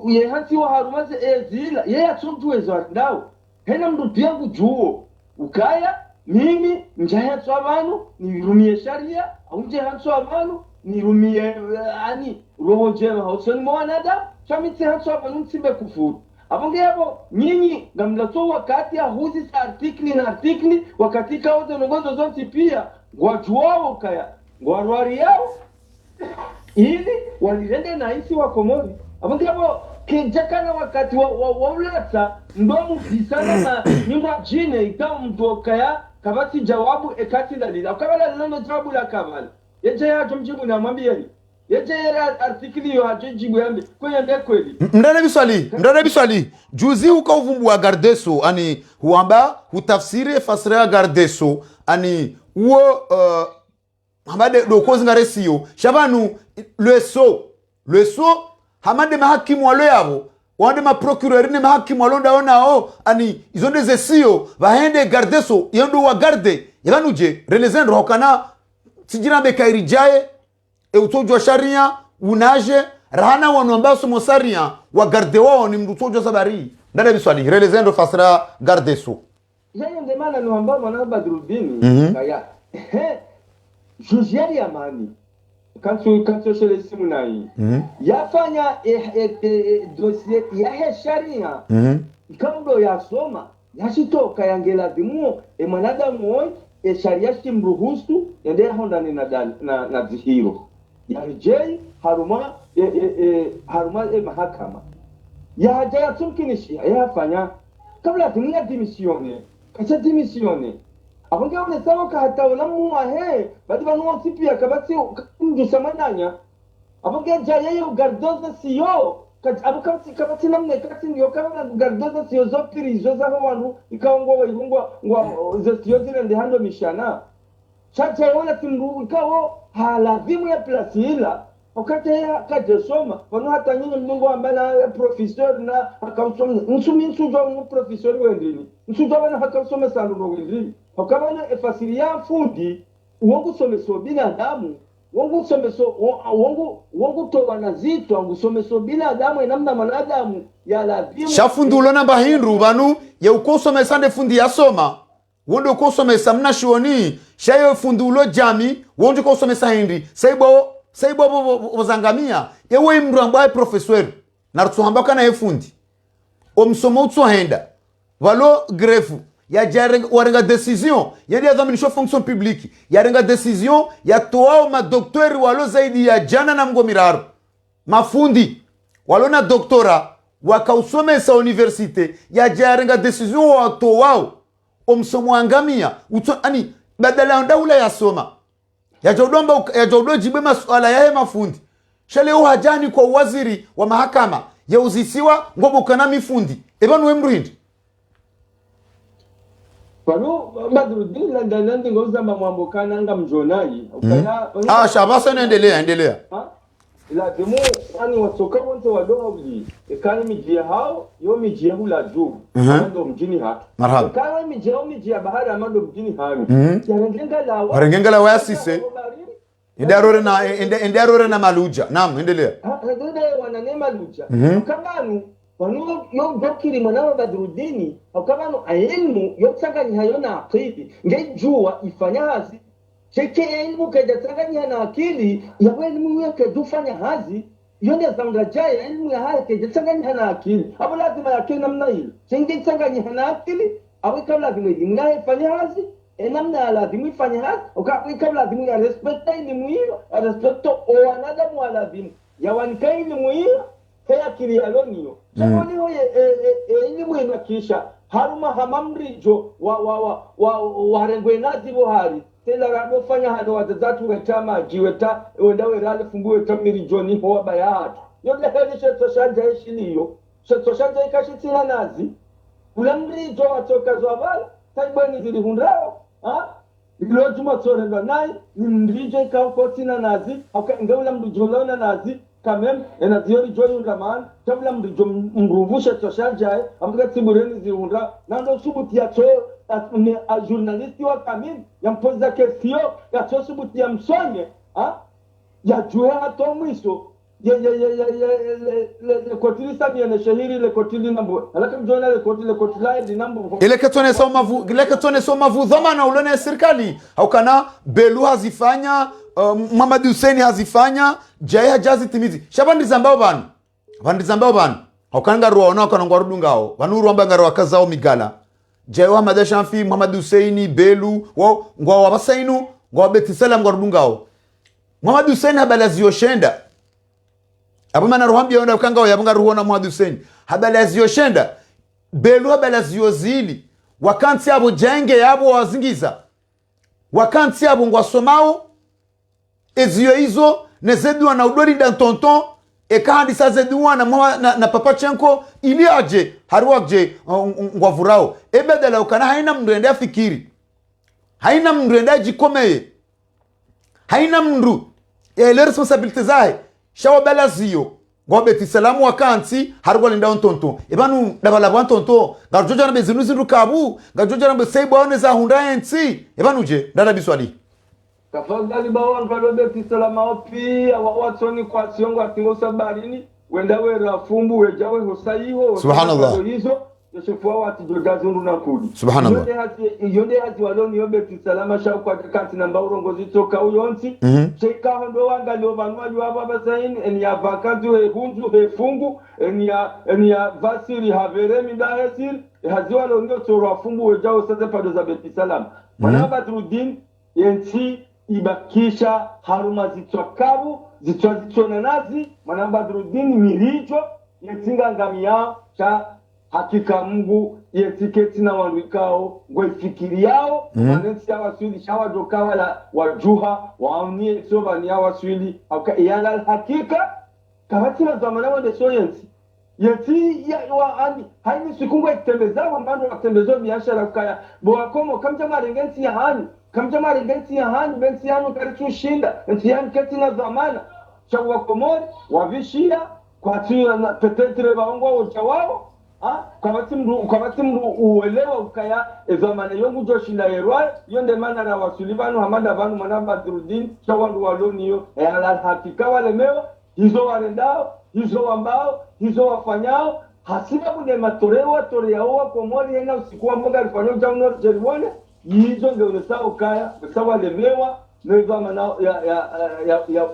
ye hatsi wa harumaze ezila ye yatuntuwezo ndao hena mndu byangu juo ukaya mimi njaye hatsu abantu nirumie sharia au nje hatsu abantu nirumie ani roho njema hausoni mwanada chamitse hatsu abantu nsimbe kufuru abonge yabo nyinyi ngamlato wakati ahuzi sa artikli wakati kaoze nongozo zonti pia wajuao kaya ngwarwari yao ili walirende na isi wa Komori abonge yabo kijakana wakati wa ulata ndomu bisana na nyumba jine ikawa mtokaya kabati jawabu ekati dalila ukabala lino jawabu la kabala yeje ya tumjibu na mwambie yeje ya artikli yo hajibu yambe kwenye ndekweli ndana biswali juzi ukauvumbua gardeso ani huamba hutafsiri fasira gardeso ani uo hamade dokozi ngaresio shabanu leso hamade mahakimu walo yabo wande ma procureur ne mahakimu walo ndaonao ani izonde zesio bahende gardeso yendo wa garde yabanuje relezendo hokana sijira bekairi jaye utojwa sharia unaje rahana wanu ambao somo sharia wa garde wao ni mrutojwa sabari ndada biswali relezendo fasra garde so yeye ndemana no ambao mwana Badruddin kaya juziari amani kanso shele simu nai yafanya dossier ya sharia ikamdo yasoma yashitoka yangelazimu mwanadamu woi sharia simruhusu yende hondani na zihiro yarjei haruma mahakama ya haja tumkinishi yafanya kabla dunia dimisione kacha dimisione abonge one sawa ka hata ulamu ahe badi banu sipia kabati ndu samananya abonge jaye yo gardoza siyo abukati kabati namne kati ndio kama gardoza siyo zopiri zo za wanu ikaongo ibungwa zo siyo zile ndihando mishana chacha yona timru ikawo halazimu ya plasila wakati ya kajesoma wanu hata nyinyi mnungo ambana professor na akausoma nsujo professor wendini nsujo bana akausoma sandu wendini wakabana efasiria fundi uongo someso binadamu uongo to wanazito uongo someso binadamu namna manadamu ya lazimu shafundulo namba hindu banu ya ukosomesa nde fundi yasoma wondo ukosomesa mna shuoni shayo fundulo jami wondo ukosomesa hindi saibo wazangamia yewe mndu ambaye professeur na rutsuhamba kana yefundi omsomo utsuhenda valo grefu ya warenga decision yadi adhaminisho fonction publique yarenga decision ya toao madoktori walo zaidi ya jana na mgomiraru mafundi walo na doktora wakausomesa universite ya jarenga decision wa toao omsomo angamia ani badala ndaula ya soma ya jodomba jibe masuala ya mafundi shale uhajani kwa waziri wa mahakama ya uzisiwa ngobo kana mifundi ebanu emruhindi pano Badruddin landalandi ngoza mamambo kana nga mjonai shabasa endelea ila demo ani watoka wonte wadohuli ekani mijia hao yo mijia hula juu ndo mjini hatu marhaba ekani mijia bahari amando mjini hami yarengenga la wasise Endarore na maluja. Naam, endelea. Ndio wananema luja. Kabanu wanu yo dokiri mwana Badruddin akabanu elimu yo tsanganya hayo na akili ngejua ifanya hazi cheke elimu kaja tsanganya na akili ya elimu yake dufanya hazi yonde zamrajaya elimu ya hake tsanganya na akili hapo lazima yake namna hiyo chenge tsanganya na akili awe kabla lazima elimu ifanya hazi namna lazima ifanye hazi ukapika lazima ya respect elimu hiyo respect o wanadamu lazima ya wanika elimu hiyo hea kirialonio saboni hoye elimu inakisha haruma hamamrijo warengwe nazi bohari tela rado fanya hado wazatu wetama jiweta wendawe rale funguwe tamirijo ni hoa bayatu yote heli shetoshanja eshiliyo shetoshanja ikashitina nazi ulamrijo watoka zwabala taibani zili hundrao ilo juma sorendwa nai ni mrijo ikaokotina nazi ngaula mrijolona nazi kamem ena diori joyi ndaman tabla mrijo mruvusha toshanja amga tibureni zihunda nando subuti ya to a journaliste wa kamim yampoza question ya to subuti ya msonye ya jua hato mwiso le kotili sabi ya shahiri le kotili nambo alaka mjona le kotila di nambo ile ketone soma vu dhamana ulone serikali au kana belu hazifanya Muhammad Hussein hazifanya jaya jazi timizi shabandi zambao banu haukanga ruona kana ngwarudu ngao banuru amba ngaro akazao migala jaya Muhammad Shamfi Muhammad Hussein belu wao ngwa wabasainu ngwa betisalam ngwarudu ngao Muhammad Hussein habalazio shenda abo mana ruhambia onda ukanga yabanga ruona Muhammad Hussein habalazio shenda belu habalazio zili wakanti abo jenge yabo wazingiza wakanti abo ngwasomao ezio hizo nezedwa na udori dan tonton ekahandi sa zedwa na papa chenko ili aje harwaje ngwavurao ebedala ukana haina mndu enda fikiri haina mndu enda jikomeye haina mndu le responsabilité zae shawa balazio ngobeti salamu wakanti harwa linda tonton ebanu dabala bwan tonton garjoja na bezinu zindu kabu garjoja na besaibo oneza hunda enti ebanu je dada biswali tafadhali bawan kadobe tisalama opi watsoni kwa siongo atingo sabarini wenda we rafumbu wejawe hosaiho subhanallah hizo yosefua wati jogazundu na kudi subhanallah yonde hazi waloni yobe tisalama shau kwa kati namba urongozi toka uyonti cheka hondo wanga lio banwaju hapa basaini eni ya vakantu hunju fungu eni ya vasiri haveremi dahesiri hazi waloni yoto rafumbu wejawe sasa pado za betisalama wana Badruddin yenti ibakisha haruma zitwakabu zitwazitona nazi mwana Badruddin mirijo yetinga ngamia cha hakika Mungu yetiketi na wanwikao ngwefikiri yao manensi ya waswili shawa doka wala wajuha waamnie soba ni ya waswili yana hakika kabati na zamana wande so yeti ya waani haini sikungwa itembeza wambando watembezo biashara kaya boakomo kamja marengensi ya hani kamjama rengensi ya hani bensi yanu karitu shinda bensi yanu keti na zamana chawa komori wavishia kwa tuyo na petetre baongwa uchawao kwa bati mru uwelewa ukaya zamana yongu joshinda yerwae yonde mana na wasulibanu hamada banu mana Badruddin chawa ndu waloni yo ala hakika wale mewa hizo warendao hizo wambao hizo wafanyao hasina bude matorewa toreaoa komori yena usikuwa mboga alifanyao jamno jeribone hizo ndio unasao kaya sawa lemewa ndio maana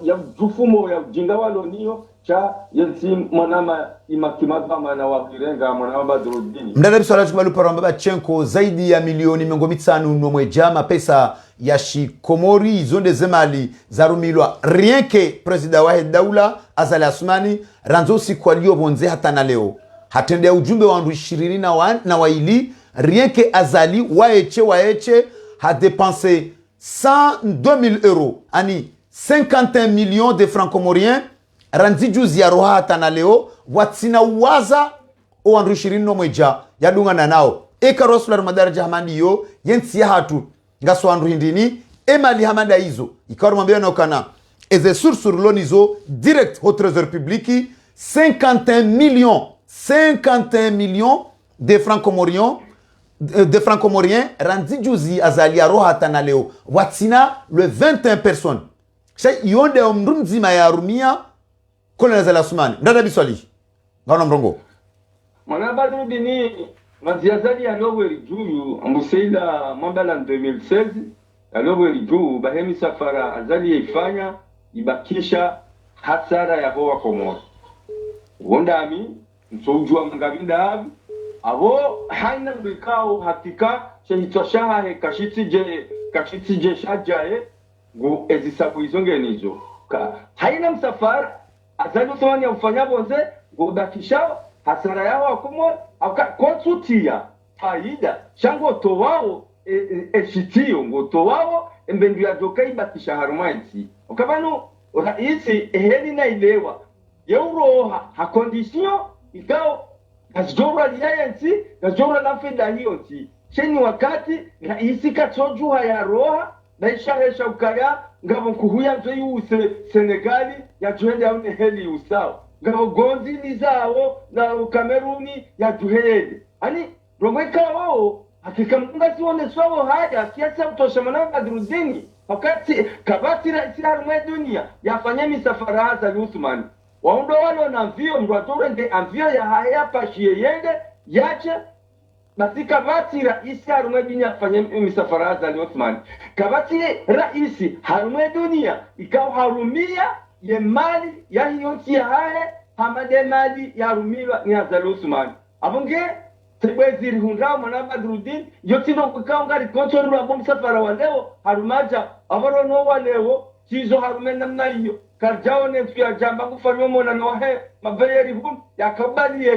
ya jufumo ya ujinga walonio cha yenti mwanama imakimaga maana wakirenga mwana Badruddin mdada biswala chubalu paramba bachenko zaidi ya milioni 500 nomwejama pesa ya shikomori zonde zemali zarumilwa rien que president wa daula Azali Asmani ranzo sikwalio bonze hata na leo hatendea ujumbe wa 20 na waili rien que Azali waeche a dépensé 102 000 euros, ani 51 millions de francs comoriens, randi juzi ya roha hatana leo, watsina waza o andru shirini no mweja, ya dunga na nao. Eka rosula madaraja hamandi yo, yensi ya hatu, nga so andru hindini, emali hamanda hizo. Ikawaru mambia na okana, eze sur lonizo, direct au trésor public, 51 millions de francs comoriens, randi juzi azalia roha tana leo, watsina le 21 personnes. Shay yonde omrumzima ya rumia, Colonel Zalasumani. Ndada biswali. Ngaona mrongo. Mwana badu dini, maziazali ya lowe rijuyu, ambuseila mwambala 2016, ya lowe rijuyu, bahemi safara azali ya ifanya, ibakisha hasara ya hoa Komoro. Wondami, msoujua mngabinda havi, abo haina mbikao hakika, shehitoshaha he kashiti je shajae, gu ezisabu izonge nizo. Haina msafara, azali usawani ya ufanya bonze, gu bakisha hasara ya hoa Komoro, konsutia, faida, shango towao, eshitio, ngo towao, mbendu ya doka ibakisha harumaiti. Okabanu, raisi eheli na ilewa, Euro ha condition ikao gazjora liayensi gazjora la feda hiyonsi cheni wakati raisi katojuha ya roha na isharesha ukaya ngabo kuhuya nzo use Senegali ya juhende aune heli usao ngabo gonzi lizao na Kameruni ya juhende ani rongweka wao hakika munga sione sawa haja kiasi utoshamana Badruddin wakati kabati raisi harumwe dunia yafanya misafara hasa Uthman waundo walo na mvio mruatore nge amvio ya haya pashie yende yache basi kabati raisi harume dunia fanya misafara za Uthman kabati raisi harume dunia ikao harumia ye mali ya hiyonsi ya haya hamade mali ya harumiwa ni Hazal Uthman abunge tebweziri hundrao mwana Badruddin yotino kukao ngari kontrolu wa msafara wa leo harumaja avarono wa leo chizo harume namna hiyo karjao ne pia jamba kufanywa mona nohe maveri hum yakabali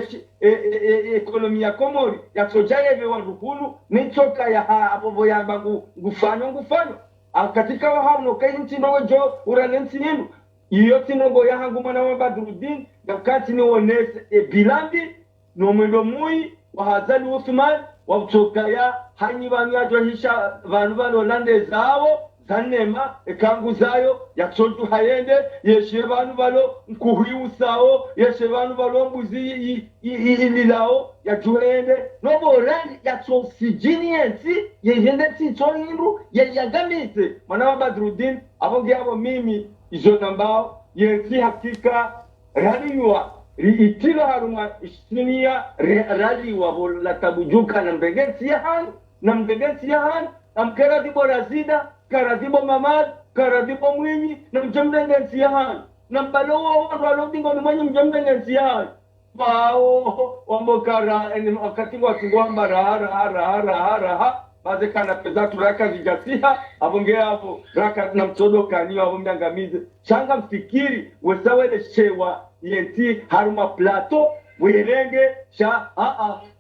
ekonomi ya Komori ya sojaye bewa rukunu nichoka ya hapo yamba ngufanywa akatika wa hauno kai ntino jo uranensi ninu iyo tinongo ya hangu mwana wa Badruddin ngakati ni onese bilambi no mwendo mui wa Hazal Uthman wa kutoka ya hanyi banyajo hisha vanubano lande zao zanema ekangu zayo yaksoju hayende yeshe banu balo nkuhi usao yeshe banu balo mbuzi ililao yajuhende nobo rani yatsosijiniensi yehende titohindu yagamite mwana wa Badruddin abonge abo mimi izo nambao yensi hakika raliwa itilo haruma ishinia raliwa bola tabujuka na mbegensi ya han namkera dibo razida karadibo Mamad, karadibo Mwinyi, na mjamdenge nsiyahan. Na mbalowo walo dingo ni mwenye mjamdenge nsiyahan. Bao, wambokara, wakati watingwamba raha. Baze kana peza turaka vijasiha, abonge hapo, raka na mtodo kaniwa, abonge angamize. Changa mfikiri, wesawele shewa, yenti haruma plato, werenge,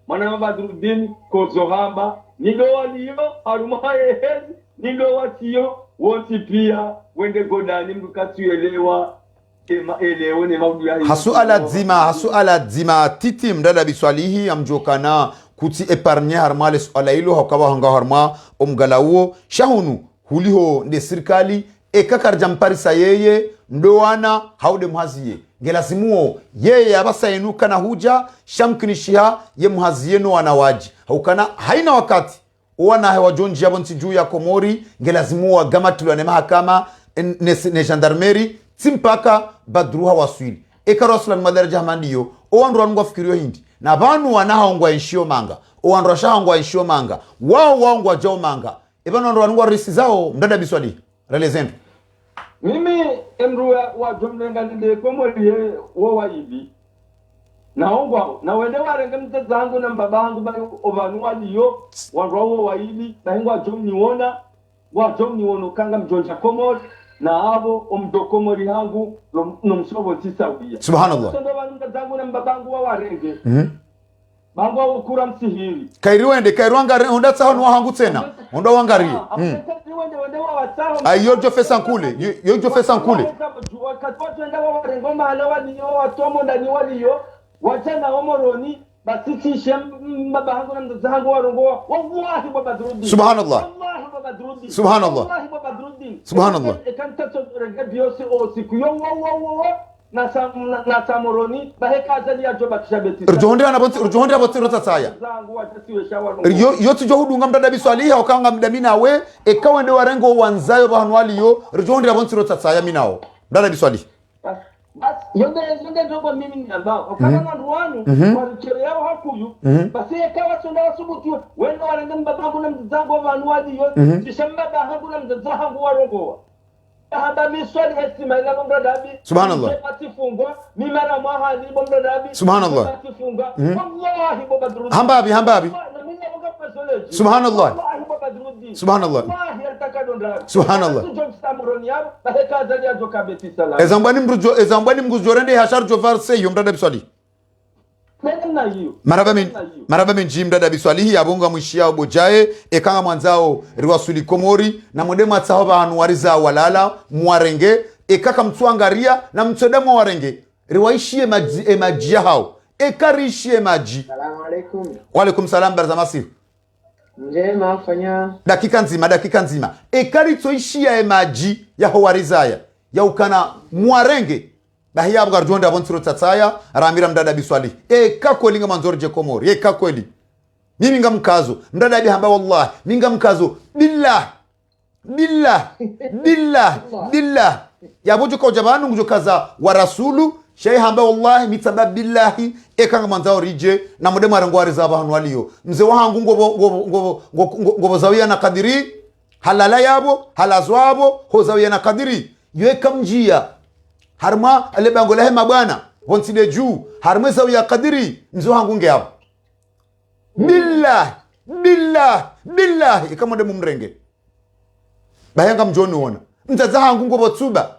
Mwana wa Badruddin, kozohamba, nidowa liyo, haruma yehezi, nindo watiyo wonti pia wende godani mdukati elewa elewa ne maudu ya hasu ala dzima titi mdada biswalihi amjokana kuti epargne harmale swala hilo hakawa hanga harma omgalauo shahunu huliho nde serikali ekakarja mparisa yeye ndoana haude mhaziye ngelasimuo yeye abasainuka na huja shamkinishiha ye mhaziye no anawaji haukana haina wakati wana hewa jonji ya bonti juu ya Komori ngelazimu wa gamatulwa ne mahakama ne gendarmerie timpaka badruha waswili ekarosla madaraja hamandiyo owandu wangu wafikirio hindi na banu wanahongwa enshio manga owandu washahongwa enshio manga wao waongwa jao manga ebanu wandu wangu risi zao mdada biswali relezendo mimi emru wa jomlenga nde Komori wa hivi naongwa na wende warenge mtazangu na mbabangu bali ovanu waliyo wanrowo waili tahingwa jom niwono kanga mjonja Komori na abo omdokomori hangu no msobo tisawia subhanallah ndo bali mtazangu na mbabangu wa warenge Mambo ukura msihiri. Kairiwanga onda tsaho no hangu tena. Onda wangari. Ayo jo fesa nkule. Yo jo fesa nkule. Wakati wenda wa rengoma halawa niyo watomo ndani waliyo. Wachana omoroni basichishe mabahangu na mzahangu warongoa. Wallahi wa badrudi. Subhanallah. Wallahi wa badrudi. Subhanallah. Wallahi wa badrudi. Subhanallah. Kanta biosi o siku yo na samoroni baheka azali ya joba kishabeti. Urjohonde aboti rotataya. Yo tujo hudunga mdada biswaliha okanga mdamina we ekawende warengo wanzayo bahanwali yo urjohonde aboti rotataya minao. Mdada biswaliha. Yonde jogo mimi ni ambao okana na ruwanu kwa chere yao hakuyu basi ekawa sonda wasubutu wenda warenga mbabangu na mzango bahanwali yo zishamba bahangu na mzango warongoa. Subhanallah. Subhanallah. Hambabi. Subhanallah. Subhanallah. Subhanallah. Ezambani mguzorende hashar jovar seyo mdada biswali. Maraba menji mdada biswalihi abonga mwishia obojae ekanga mwanzao riwasuli komori na modema tsahoba anuariza walala muarenge ekaka mtuangaria na mtodema warenge riwaishie maji hao ekarishie maji. Salamu alaikum. Wa alaikum salam barzamasi. Njema afanya dakika nzima ekari toishia maji ya howarizaya ya ukana muarenge bahia abgar jonda bontro tatsaya ramira mdada biswali kakweli manzor je komori kakweli mimi ngamkazo mdada bi hamba wallahi mimi ngamkazo billah ya bojo ko jabanu ngujo kaza wa rasulu shay hamba wallahi mitabab billahi kanga manzao rije na mode marangwari za bahanu waliyo mze wangu ngobo zawia na kadiri halala yabo halazwabo ho zawia na kadiri yeka mjia harma ale bango la hema bwana vonside juu harma zawia kadiri mze wangu ngeabo billah kama demu mrenge bayanga mjoni wona mtaza hangu ngobo tsuba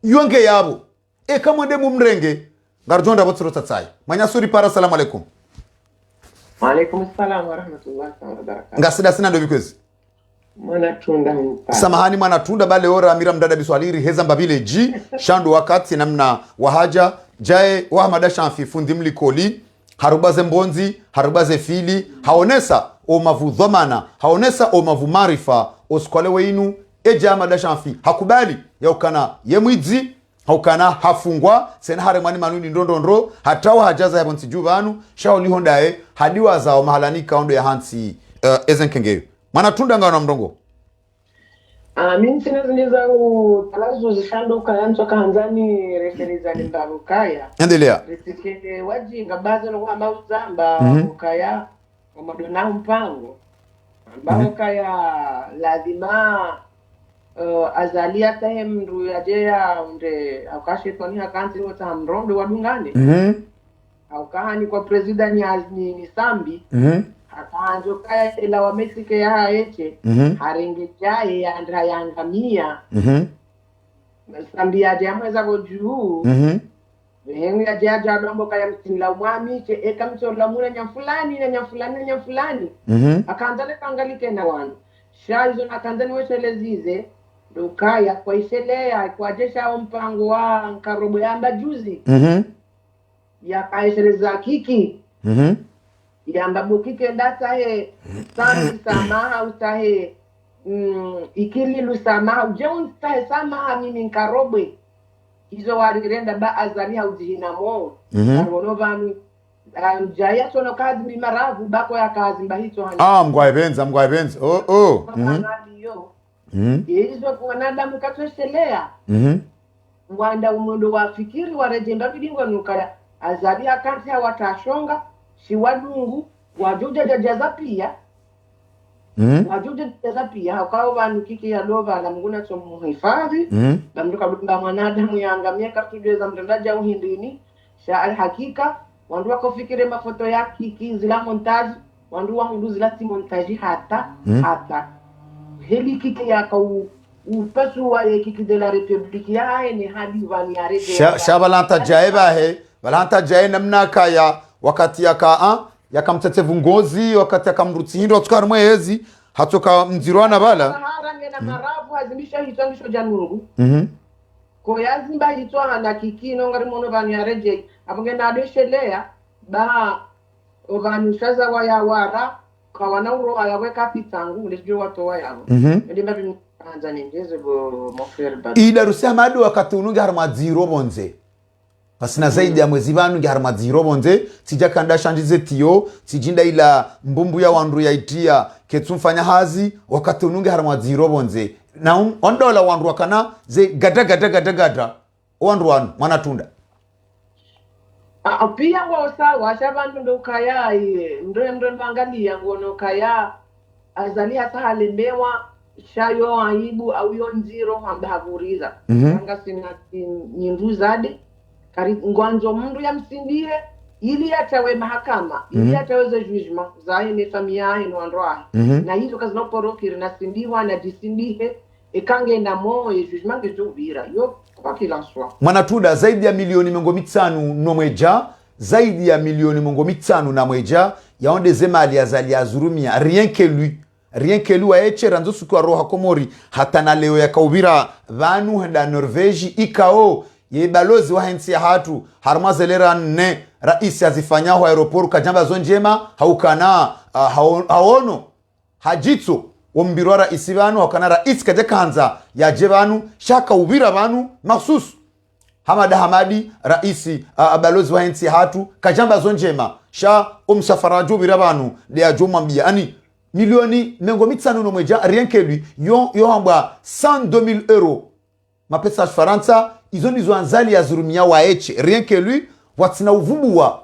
yonge yabo kama demu mrenge ngarjonda botsoro tatsai manya suri para. Salamu alaikum. Wa alaikum assalam wa rahmatullahi wa barakatuh. Ngasida sina ndo bikwezi mwana tunda mpa samahani mwana tunda bale ora amira mdada biswaliri heza mbabile ji shandu wakati namna wahaja jae wa madasha fi fundi mlikoli harubaze mbonzi harubaze fili haonesa o mavudhamana haonesa o mavumarifa oskwale weinu eja madasha fi hakubali ya ukana yemwizi haukana hafungwa sena hare mani manuni ndondondro hatawa hajaza ya bonti juvanu shao lihondae hadiwa zao mahalanika ondo ya hansi ezenkengeyo mana tunda ngana mdongo. Mimi sina zangu talazo zishando kayanzo kaanzani referizani mbarukaya endelea risikete waji ngabaza no kwamba uzamba ukaya amadona mpango mbarukaya lazima azalia tahem ndu yajea unde akashi toni hakanzi wata mrondo wadungane aukahani kwa president ni Sambi akanjo kaya ila wa Mexico ya haeche haringi jaye ya andra yangamia Sambi ya jamweza kujuu hengu ya jaja dombo kaya mtinla umami che eka mchorla muna nyamfulani akandale kangali tena wanu shazo na kandani wechelezize dukaya kwa iselea kwa jesha mpango wa nkarobo yamba juzi ya kaisheleza kiki yamba bukike ndata he sami samaha utahe ikili lusamaha ujeun tahe samaha mimi nkarobwe hizo warirenda ba azali haujihina mo aronovani jaya sono kazi mimaravu bako ya kazi mbahito hani mgwaibenza hizo kwa nadamu katoshelea mwanda umundo wa fikiri warejenda bidingo nukaya azali akansi hawatashonga shiwadungu wajuja jajaza pia wajuja jajaza pia hakawa wanu kiki ya lova na mguna chomu hifadhi na mduka bunda mwanadamu ya angamia katujeza mtendaja uhindini shaari hakika wandu wako fikire mafoto ya kiki zila montaji wandu wangu zila si montaji hata heli kiki ya kau upasu wa kiki de la republiki ya ni hadi wani arege shabalanta jae bahe balanta jae namna kaya wakati ya kaa yakamtetevu ngozi wakati akamrutsi hindo atukar mwezi hatoka mzirwana bala haranga na maravu azimisha hitangisho janungu ko yazimba hitwa na kikino ngari mono bani yareje aponge na adeshelea ba obanyushaza wa ya wara kawana uro ayaweka pitangu lejo watoa yabo ndimba anza ningezo bo mofer ba ila rusia madu wakati ununga harma zero bonze pasina zaidi ya mwezi vanu nge harma zero bonze sija kanda shanjize tiyo sijinda ila mbumbu ya wandu ya itia ketumfanya hazi wakati ununga harma zero bonze na ondola wandu wakana ze gada wandu wanu Mwanatunda pia ngo sawa shabantu ndo kaya ndo bangalia ngono kaya azali hata halemewa shayo aibu au yo nziro hambavuriza anga sina nyinduzade kari ngwanzo mndu ya msindire ili atawe mahakama ili ataweze judgment zaye ne familia ino androa na hizo kazi no porokiri na sindiwa na disindihe ekange na mo e judgment ke jovira yo kwa kila swa Mwanatunda zaidi ya milioni 500 no mweja zaidi ya milioni 500 na mweja yaonde zemali azali azurumia rien que lui aeche ranzo suku wa roha komori hata na leo ya kaubira vanu henda Norvegi ikao ye balozi wa hensi ya hatu harmazelera ne raisi azifanyaho aeroporu kajamba zonjema haukana haono hajitso wombirwa raisi vanu haukana raisi kaje kanza ya jevanu shaka ubira vanu maksusu Hamadi raisi balozi wa hensi ya hatu kajamba zonjema sha omsafarajo ubira vanu de ajoma mbia ani milioni 500 no mweja rien que lui yo hamba 102,000 euros mapesa Faransa izo ndizo anzali ya zurumia wa eche rien que lui watina uvumbua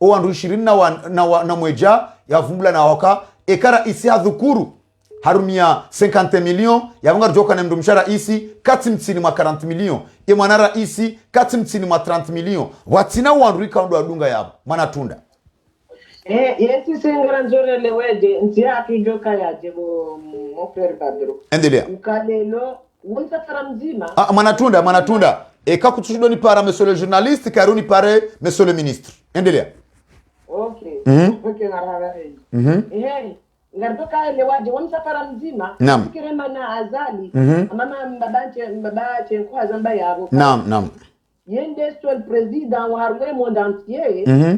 o andu 20 na mweja ya vumbula na waka ekara isi hadhukuru harumia 50 millions ya vanga joka na mdomshara isi kati mtini mwa 40 millions ye mwanara isi kati mtini mwa 30 millions watina wandu ikaundu adunga yabo Mwanatunda yesi sengara nzore lewede ntia akijoka ya jebo mofer badro endelea ukalelo wonsa fara mzima Mwanatunda kakutushido ni para monsieur le journaliste karuni pare monsieur le ministre endelea okay okay ngarara ngartoka lewade wonsa fara mzima kirema na azali mama mbabache kwa zamba yabo naam yende stol president wa harwe monde entier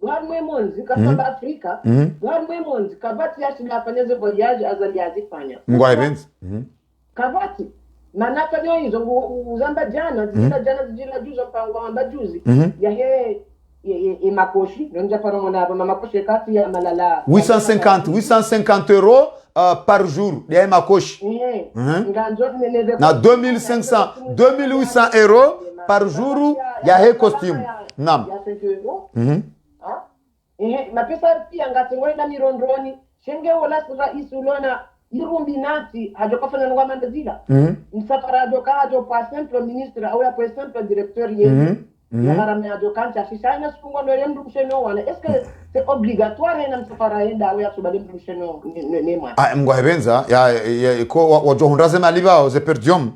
Gwarmwe monzi kasamba Afrika Gwarmwe monzi kabati yashi nafanyeze voyage azali azifanya ngwa events kabati manaka nyo hizo uzamba jana zijila juzo mpango amba juzi ya he makoshi nonja para mona makoshi kati ya malala 850 euros par jour ya makoshi na 2800 euros par jour ya he costume naam mapesa pia ngatingwe na mirondroni shenge wala rais ulona irumbi nati hajokafanya ngwa mandazila msafara hajo pa simple ministre au ya simple directeur yeye ya harame hajokanja shishaina sikungo ndo yemdu msheno wana est-ce que c'est obligatoire na msafara enda au ya subali msheno ne mwa ngwa hebenza ya ko wajohundaze maliba ze perdium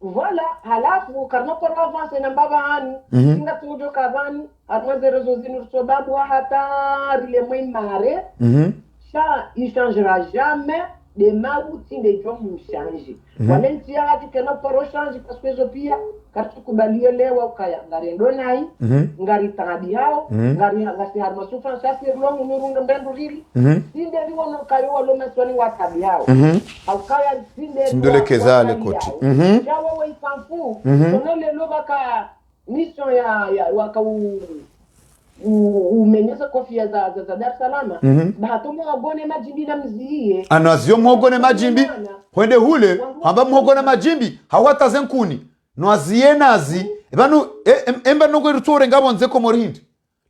voilà halafu karno kwa avance na mbaba hani inga tujo kabani atmaze rezo zinu sobabu hata rile mwe mare ça il changera jamais de mauti de jomu change walentia hati kena paro change parce que zopia kartu kubalie lewa ukaya ngari ndo nai ngari tangadi hao ngari ngasi harma sufa sasi longu nurunga mbendu rili sinde liwo no kayo walo meswani watabi hao au kaya sinde kezale koti jawa wa isanfu kono lelo baka mission ya waka umenyeza kofia za Dar es Salaam bahato mwogone majimbi na mziie anazio mwogone majimbi kwende hule hamba mwogone majimbi hawata zenkuni no azienazi banu emba nugo rutore ngabo nze ko morindi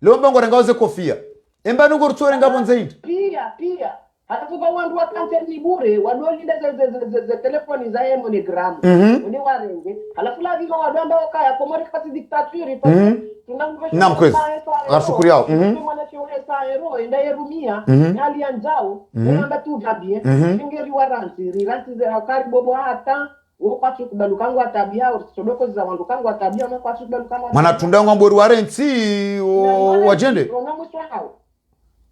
lomba ngo rengaze kofia emba nugo rutore ngabo nze hindi pia halafu kwa wandu wa transfer ni bure wadolinda za telefoni za MoneyGram ni warenge halafu la vima wadamba wakaya komori kati dictature naam kwezi ashukuri yao mwana chore sa hero enda yerumia hali anjao namba tu vabie ngeri waranti za hakari bobo hata wakati kubalukangu atabia usodoko za wandu kangu atabia na kwa kubalukangu Mwanatunda ngambori warenti wajende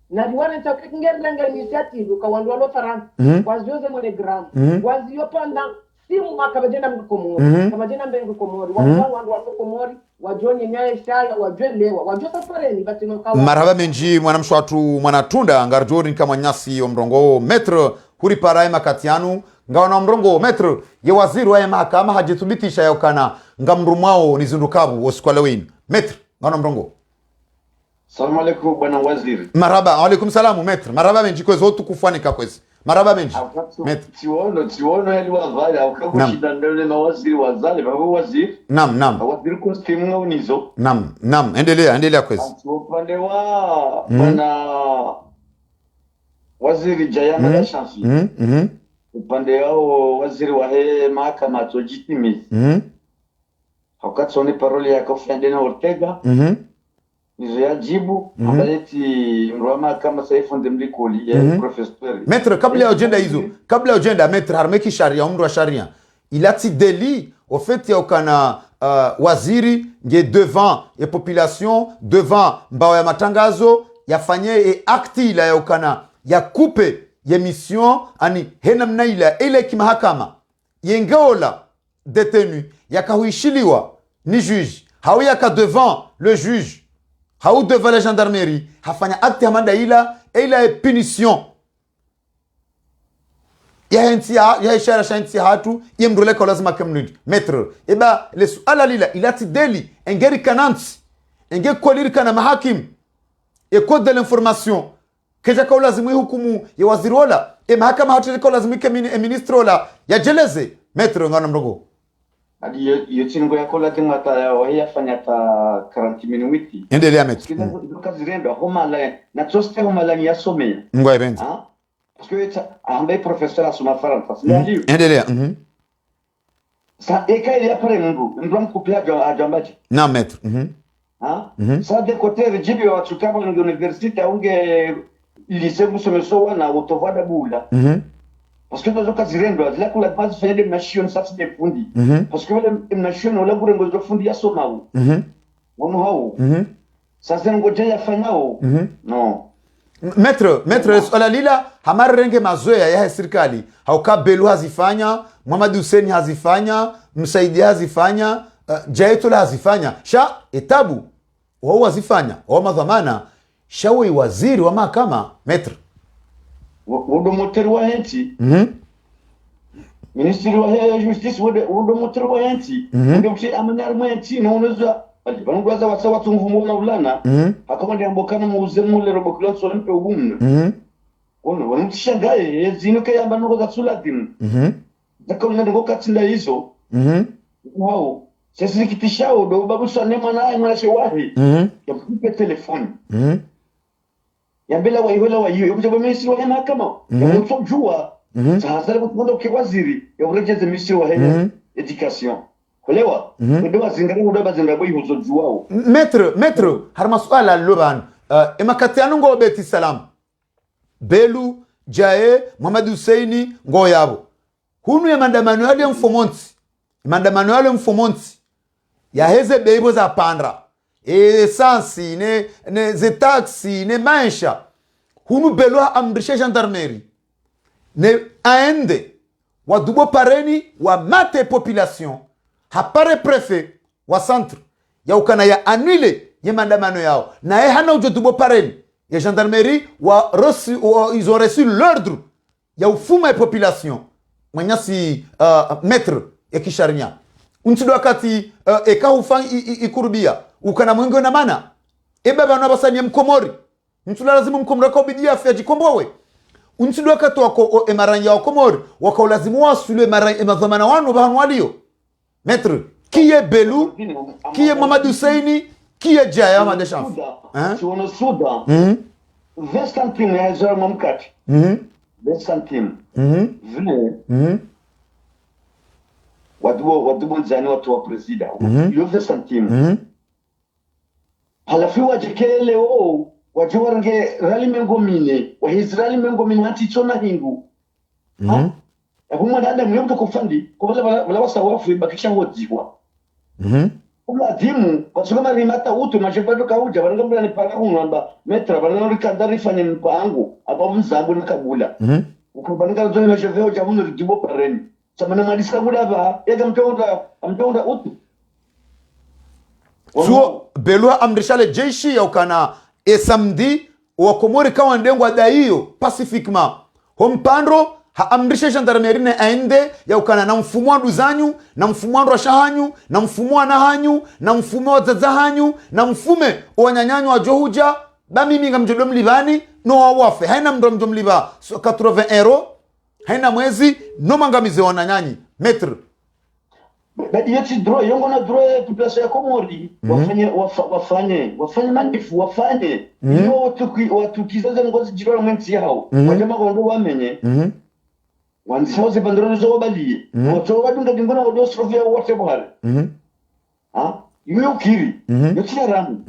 na diwana takingeranga initiative kwa wandu walo Faransa wazioze mole gram waziopanda simu makabajena mkomori kabajena mbengu komori wandu walo komori wajoni nyaye shaya wajelewa wajota fareni batino kawa marhaba menji mwanamshwatu mwanatunda ngarjoni kama nyasi omrongo metre huri paraye makatianu ngawana mrongo metre ye waziri wa mahakama hajithibitisha yokana ngamrumwao nizindukabu osikwalewin metre ngawana mrongo. Salamu alaikum bwana waziri. Marhaba, alaikum salamu metre. Marhaba menji kwezo tukufanika kwezi. Marhaba menji. Metre. Tiwono heli wazali aukakushinda ndele na waziri wazali babo waziri. Naam. Waziri kwa stimu nga unizo. Naam. Endelea kwezi. Upande wa bwana waziri Jayana la Shansi. Upande wao waziri wa mahakama tojitimizi. Haukatsone parole ya Kofandena Ortega. Nizo ya jibu abaleti mrama kama saifu ndemlikoli ya professeur. Maître, kabla ya agenda maître harmeki sharia umru wa sharia ilati deli au fait ya ukana waziri nge devant ya population devant mbao ya matangazo yafanye akti ila ya ukana ya coupe ya mission ani hena mnaila ile kimahakama yengeola détenu yakahuishiliwa ni juge hau yaka devant le juge hau devant la gendarmerie hafanya acte hamanda ila punition ya ishara shanti hatu yemroleka lazima kemnudi maître eba le suala lila ilati deli engeri kananti enge koliri kana mahakim e code de l'information keja kwa lazima hukumu ya waziri wala mahakama hatu kwa lazima ke ministre wala ya jeleze maître ngana mrogo adi yotingo yako la timata wahia fanya ta 40 minuti endelea maître kazi rendo homa la na toste homa la ni yasomea ngwa ibenti parce que ambaye professeur asoma Faransa ndio endelea sa eka ile apare ndo mkupia ajambaje na maître sa de côté rejibi wa tukaba na université unge lycée musomeso na utovada bula parce que dans kazi rendo la kula base fait des machines ça c'est des fundi parce que les machines wala burengo zo fundi yasomao wono hao sasa ngoja yafanyao no Maître swala lila hamarenge mazoea ya serikali hauka belu hazifanya Muhammad Hussein hazifanya Msaidi hazifanya Jaitola hazifanya sha etabu wao hazifanya wao madhamana shawi waziri wa mahakama maître wodo moteri wa henti ministri wa justice wodo moteri wa henti ndio mshi amanyar mwenti na unoza banugwaza wasawa tungumuna ulana akama ndi ambokana muuze mule robokula solempe ubumna ono wanushangaye yezinuka yamba nuko za sulatin zakona ngo katsinda hizo wow sisi kitishao do babu sanema naye mwana shewahi yakupe telefoni yambela wa ihola wa hiyo yokuja ministri wa mahakama yakutojua sasa kutoka kwa waziri yakurejeza ministri wa education kulewa ndio zingari ndio bazenda boy huzojuao maître har masuala loban emakatiano ngo beti salam belu jae Muhammad Hussein ngo yabo hunu ya mandamano yale mfomonti ya heze beibo za pandra essence ne ze taxi ne maisha hunu belu amrisha gendarmerie ne aende wadubo pareni wa mate population hapare prefet wa centre ya ukana ya annule ye mandamano yao na hana ujotubo pareni ya gendarmerie ils ont reçu l'ordre ya ufuma ya population mwanyasi maître ya kisharia untido wakati eka ufang ikurubia ukana mwenge na mana baba na basani mkomori mtula lazima mkomori kwa bidii afya jikombowe untido wakati wako emaranya wa komori wako lazimu wasule madhamana wanu bahanu walio maître qui est Belou qui est Muhammad Hussein qui est Jaya Madeshaf tu on souda 20 centimes ya zero mamkati 20 centimes vile wadu zani watu wa presida yo 20 centimes halafu wajekele wajiwarange rali mengomine wa Israeli mengomine hati chona hingu Ahuma nanda mlioto kufandi kwa wala wasawafu bakisha wojiwa Ulazimu kwa sababu kama rimata utu mashepado kauja barangambira ni para unamba metra barangambira kadari fanya mpango apa mzambu nakabula ukubanika zoni masheveo cha muno rigibo pareni samana malisa muda ba yega mtonda utu so belua amrishale jeshi ya ukana esamdi wa Komori kawa ndengwa daiyo pacifiquement hompandro ha amrishe gendarmerie ne aende ya ukana na mfumo wa duzanyu na mfumo wa rashahanyu na mfumo wa nahanyu na mfumo wa zazahanyu na mfume wa nyanyanyu wa johuja ba mimi ngamjodo mlibani no wawafe haina mdomjo mliba so 80 euro haina mwezi no mangamize wa nanyanyi metre badi yeti draw yongo na draw ya place ya Komori wafanye manifu wafanye yo watu kizaza ngozi jirora mwenzi yao wajama kondo wamenye wanzihoze bandoro zo bali wato wadunga dingona wodo strofia wote bohare yuyo kiri yotia ramu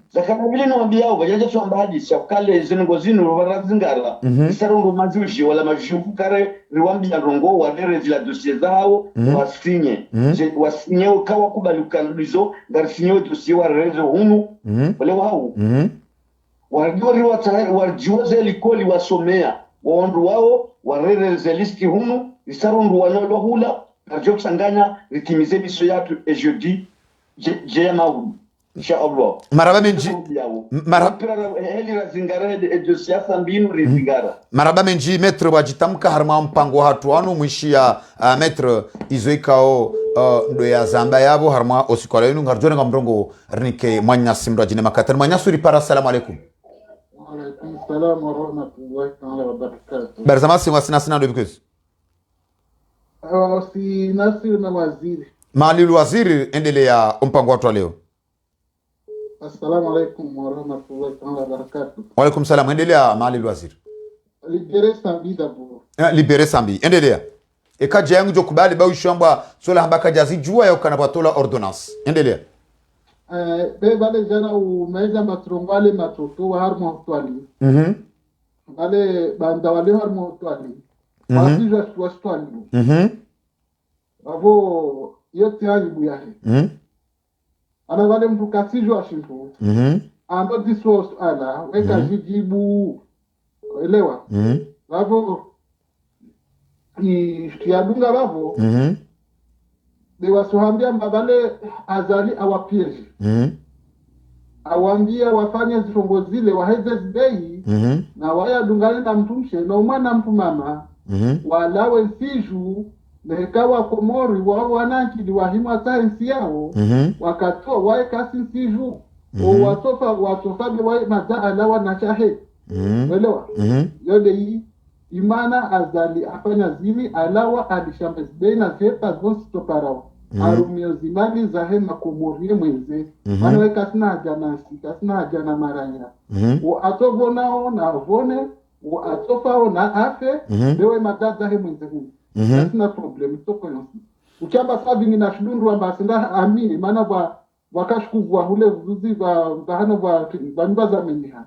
zakana vile no ambia bajaje so ambadi shakale zingo zinu barazingara isarongo mazushi wala mashuku kare riwambia rongo wadere zila dossier zao wasinye ukawa kubalukandizo garsinye dossier wa rezo hunu wale wao wajori wajiwaze likoli wasomea waondu wao warereze listi hunu isarongo wanolo hula karjo kusanganya ritimize biso yatu et jeudi jema inshallah maraba menji maraba menji metre wajitamka harma mpango hatu anu mwishia metre izoikao ndo ya zamba yabo harma osikwala yinu ngarjone ngamrongo rnike mwanya simra jine makatan mwanya suri para. Assalamu alaikum. Wa alaikum salam wa rahmatullahi ta'ala wa barakatuh. Barzamasi wasina ndo bikuz si nasi na waziri Malilu waziri endelea mpango watu leo. Assalamu alaikum wa rahmatullahi ta'ala wa barakatuh. Wa alaikum salam, endelea Malilu waziri. Libere Sambi d'abord. Libere Sambi, endelea. Ekaje yangu jo kubali ba ushamba sola hambaka jazi jua ya ukana batola ordonnance. Endelea. Be bale jana umeza matrongale matoto wa harmo twali. Bale banda wale harmo twali. Wasi jo twali. Avo yote haibu yahe. Ana wale mtu kasijwa ashintu. Ando diso ala weka jijibu elewa. Avo yadunga bavo de wasuhambia mbabale azali awapieji awambia wafanye zirongo zile waheze zibei na waya dungane na mtumshe na umana mtu mama walawe siju nekawa Komori wao wanakili wahima sayensi yao wakatoa wae kasi siju watofa wae maza alawa na chahe welewa yode hii imana azali afanya zili alawa alishambezbei na zepa zonsi toparao arumio zimali zahe makomorie mweze wanawe kasina haja nasi kasina haja na maranya atovonao na avone atofao na afe bewe maza zahe mweze huu kasina problem toko yonsi ukiamba sabi na shudundu amba asinda amini mana wakashukuvwa hule vuzi vahano vanimbaza meniha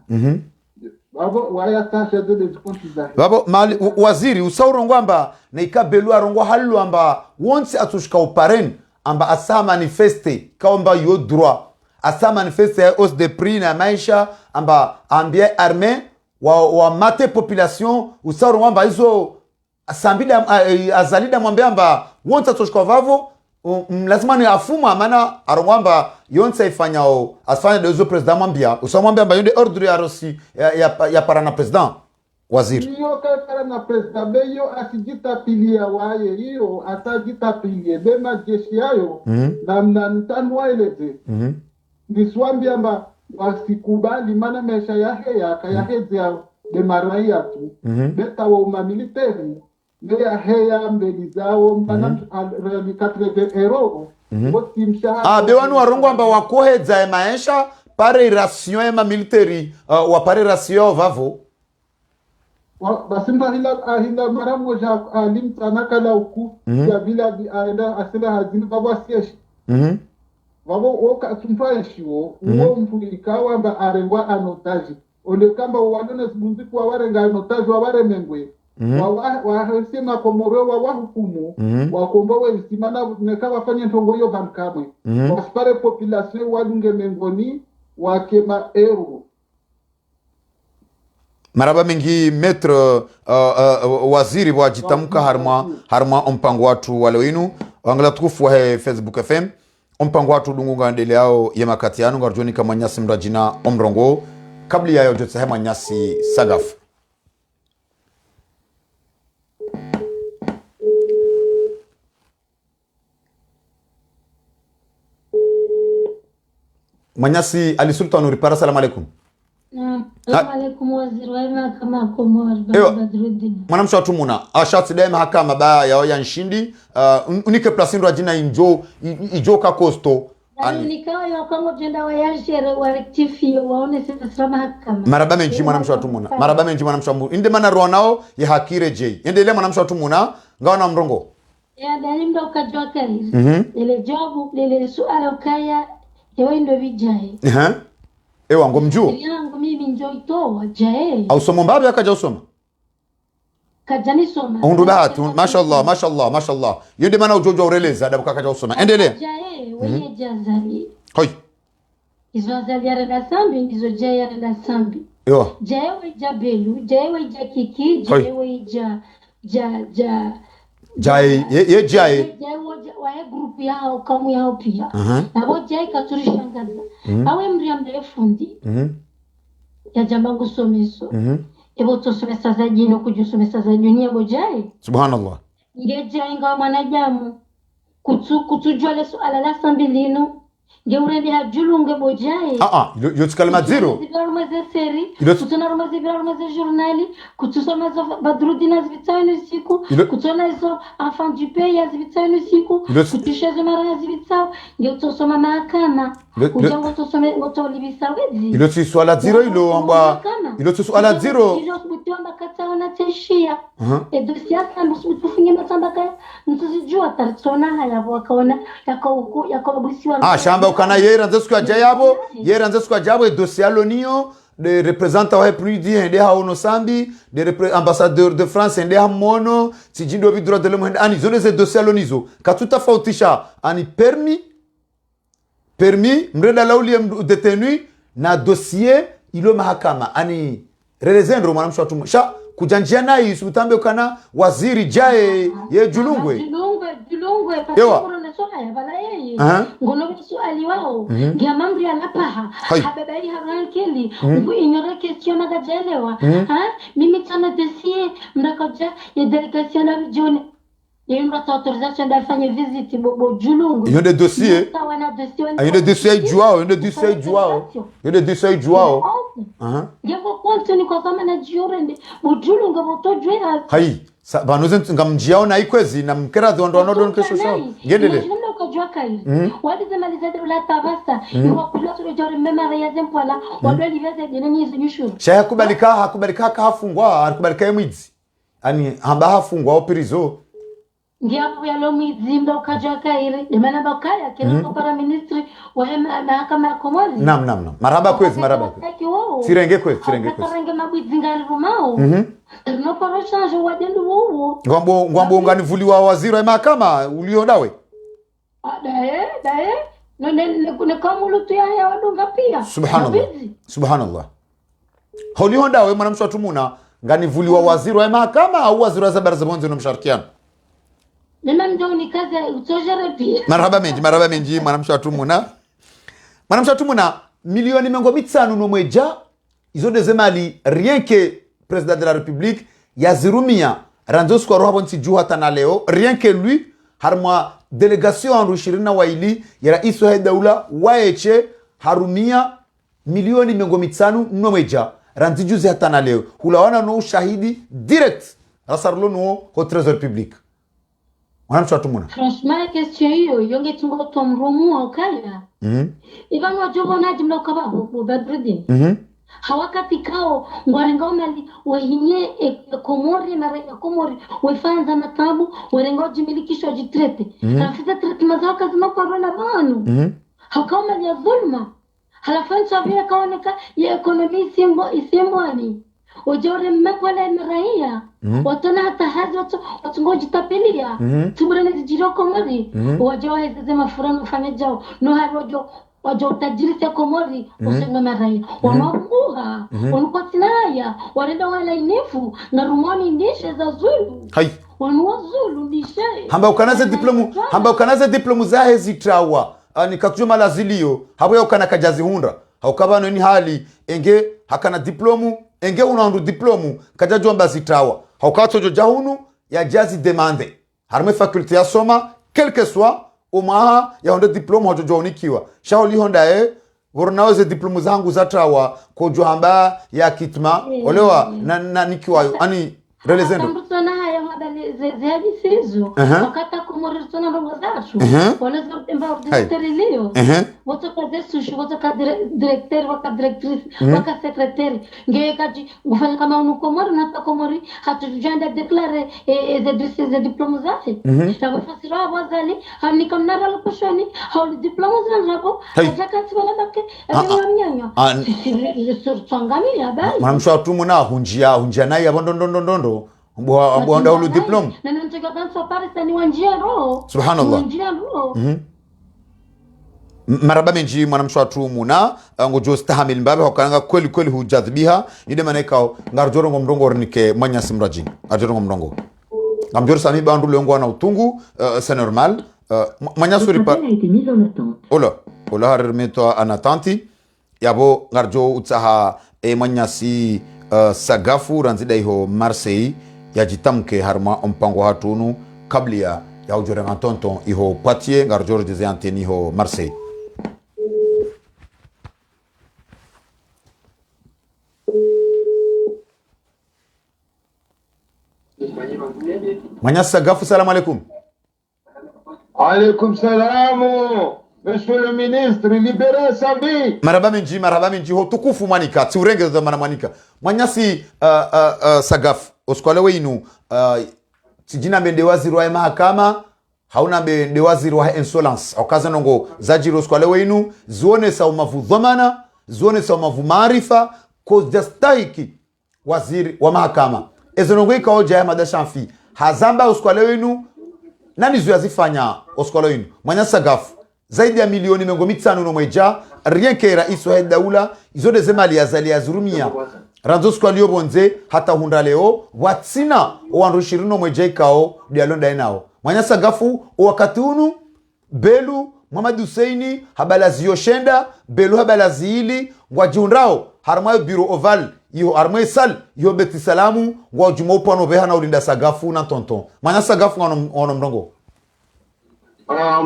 babo mali waziri usaurongo amba na ikabelu arongo halu amba wonsi atushika uparen amba asa manifeste kaomba yo droit asa manifeste ya hausse de prix na maisha amba ambie armée wa mate population usaurongo amba hizo asambida azalida mwambia amba wonsi atushika vavo lazima ni afuma maana arongwamba yonse ifanyao asfanya dezo president mwambia usamwambia amba yonde ordre ya rosi ya para na president waziri hiyo para na president beyo asijitapilia waye hiyo atajitapilie bema jeshi yayo na ntanu waeleze niswambia amba wasikubali maana maisha yahe yakayaheze ya demaraia tu beta wa umamiliteri Ndia heya mbeli zao mbana katrege ero bewanu warongo amba wakohedza ya maisha pare ration ya military wa pare ration vavo basimba hila mara moja alimtana kala uku ya vila aenda asila hazini vavo asieshi vavo oka tumfaeshiwo uo mtu ikawa amba arengwa anotaji ole kamba wadone sibunzi kwa warenga anotaji wa ware mengwe wahesema Komoro wahukumu wakombowe isimana neka wafanye ntongo hiyo vankamwe wasipare population wadunge mengoni wakema ero maraba mengi maître waziri wajitamka harma mpango watu wale wenu wangala tukufu wa Facebook FM mpango watu dungunga ndele yao ya makati yanu ngarjoni kama nyasi mrajina omrongo kabla ya yote sehema nyasi sagafu Manyasi Ali Sultan Uripara, salamu alaikum. Salamu alaikum waziri wa mahakama Komoro Badruddin. Mwanamsha tumuna ashati dai mahakama ba ya nshindi unike plasindo ajina ijo ka kosto nikawa ya Kongo jenda wa yashere wa rectify waone sasa mahakama. Maraba menji mwanamsha tumuna. Maraba menji mwanamsha mu. Inde mana ronao ya hakire je. Inde ile mwanamsha tumuna ngawa na mrongo. Ya dali ndo ukajwa kali. Ile jobu ile suala ukaya ewe ndo vijae. Ewa ngomjuo. Yangu mimi njo itoa jae. Au somo mbabe akaja usoma. Kajani soma. Undu bahati mashallah. Yende mana ujojo ureleza adabu kakaja usoma. Endelea. Jae wewe jazali. Hoi. Izo zali ya renda sambi izo jae ya renda sambi. Yo. Jae we jabelu, jae we jakiki, jae we Jai ye jai wae group yao kamu yao pia nabo jai katurishangaza awe mriambe fundi ya jamangu someso ebo tosomesa za jino kujusomesa za dunia bojai subhanallah ngeje inga mwanajamu kutujua le suala la sambilino ngeurende hajulunge bojai yotskalma zero kutuna rumaze journali kutusoma za Badruddin azvitsaino siku kutona hizo enfant du pays azvitsaino siku kutushazo mara azvitsao ngeutsoma mahakama ujango tosome ngotolibisa wedzi ilo si swala zero ilo si swala zero ilo kutomba kataona teshia dossier kama usifunye matambaka mtuzijua tarsona haya wakaona yakabusiwa shamba ukana yeranze siku ajabo dossier alonio de représentants wa plus de haono sambi de ambassadeur de France ende hamono sijindo bi droit de l'homme ani zone ze dossier alonizo katuta fautisha ani permis mreda lauli détenu na dossier ilo mahakama ani relezendro mwanamsho atumu sha kujanjia nayi usitambe ukana waziri jae ye julungwe pasiporo na soha ya bala yeye ngono bisu aliwao ngiamamri anapaha hababai harankeli inyore question magajelewa mimi tana dossier mrakaja ya delegation na jone yendo autorisation d'afanya visite bo julungu yende dossier yende dossier juao ngeko kontuni kwa kama na jiorende bo julungu bo tojwe hai banoze ngamjia na ikwezi na mkera ndo kesho sawa ngendele ndio ukajua kai wadi zamaliza la tabasta kwa kula sura mema ya zempala wado liveze dinani zinyushu shaya hakubalika hafungwa hakubalika yemwizi ani hamba hafungwa opirizo ngiapo ya lomi zimba ukajua kai demana bakaya kila para ministry wa mahakama ya Komoro nam marhaba kwezi sirenge kwezi karenge mabwizi ngari rumao no para change wadendu wo ngwambo nganivuliwa waziri wa mahakama uliodawe dae no ne kama lutu ya wadunga pia subhanallah holi hondawe mwanamsho atumuna nganivuliwa waziri wa mahakama au waziri wa zabara za bonzo no msharikiano nina mjoni kazi utojere pia marhaba menji mwanamsho atumuna milioni mengo mitsanu no mweja izo dezemali rien que président de la république yazirumia ranzos kwa roho bonti juha tana leo rien que lui harma délégation enrushirina waili ya rais wa daula waeche harumia milioni mengo mitsanu no mweja ranzi juzi hatana leo hulawana no ushahidi direct rasarlo no au trésor public mwanamsho atumuna franchement question hiyo yonge tungo tomrumu au kaya ivan wajobo na jimla kababu Badruddin hawakati kao ngwarenga mali wahinye Komori na rega Komori wafanza na tabu warenga jimilikisho jitrete hafita trete mazao kazima kwa rona banu hakao mali ya dhulma halafansa vile kaoneka ya ekonomi isemwani ujore mmekwale na raia watona hata hazi watu ngoji tapelia tuburene jiro Komori wajo hizo mafurano ufanye jao no harojo wajo utajiri ya Komori usenge na raia wanabuha wanapatinaya warenda wala inefu na rumani ndishe za Zulu hai wanua Zulu ndishe hamba ukanaze diplomu zahe zitrawa ani kakujuma lazilio habo yokana kajazi hundra haukabano ni hali enge hakana diplomu enge unaundu diplomu kajajwa mbazitawa haukatojo jahunu ya jazi demande harme faculté ya soma quelque soit umaha ya honda diplomu hojojo unikiwa shauli honda vornaweze diplomu zangu zatrawa kojo hamba ya kitma olewa na nikiwa ani relezendo tambutona haya madali zeadi sizo wakata kumoristona rongo zachu wanaza utemba ordinaterilio woto kaze sushi woto ka directeur waka directrice waka secrétaire ngeye kaji ufanya kama unukomori na takomori hatujanda declare ze diplôme zache na fasira wazali hanikamnara lokushoni hau diplôme zanabo ajakati wala bake abanyanya sur tsangami ya bai mamsho atumuna hunjia naye abondondo Mbwa ulu diploma. Na nantaka kanso parisa ni wanjia roho. Subhanallah. Wanjia roho. Maraba menji mwanamshwatu muna ngojo stahamil mbabe hokananga kweli hujadhibiha ide maneka ngarjoro ngomdongo ornike manya simraji arjoro ngomdongo ngamjoro sami bandu lengo na utungu c'est normal manya suri pa ola harmeto anatanti yabo ngarjo utsaha manya si sagafu ranzida iho Marseille yajitamke harma mpango hatunu kablia ya ujore ngantonton iho Poitiers ngarjoro jeze anteni iho Marseille. Manya Sagafu, salam alaikum. Alaikum salamu. Monsieur le ministre, libérez Sabi. Maraba minji ho tukufu manika tiurenge za mana manika. Manya si Sagafu oskwale weinu tijina mbende waziri wa mahakama hauna mbende waziri wa insolence okaza nongo zajiro oskwale weinu zione sa umavu dhamana zione sa umavu maarifa ko jastahiki waziri wa mahakama ezonongo ikaoja ya madashanfi hazamba oskwale weinu nani zuyazifanya oskwale weinu Manya Sagafu zaidi ya milioni mengo mitano no mweja rien que rais wa daula izode zemali azali azurumia ranzo skwalio bonze hata hunda leo watsina owanrushiri no mweja ikao dialonda enao Manya Sagafu wakati unu Belu Muhammad Huseini habalazi yoshenda Belu habalazi ili wajiundrao harmayo biro oval iyo harmayo sal iyo beti salamu wajumo pano beha na ulinda Sagafu na tonton Manya Sagafu ono mrongo.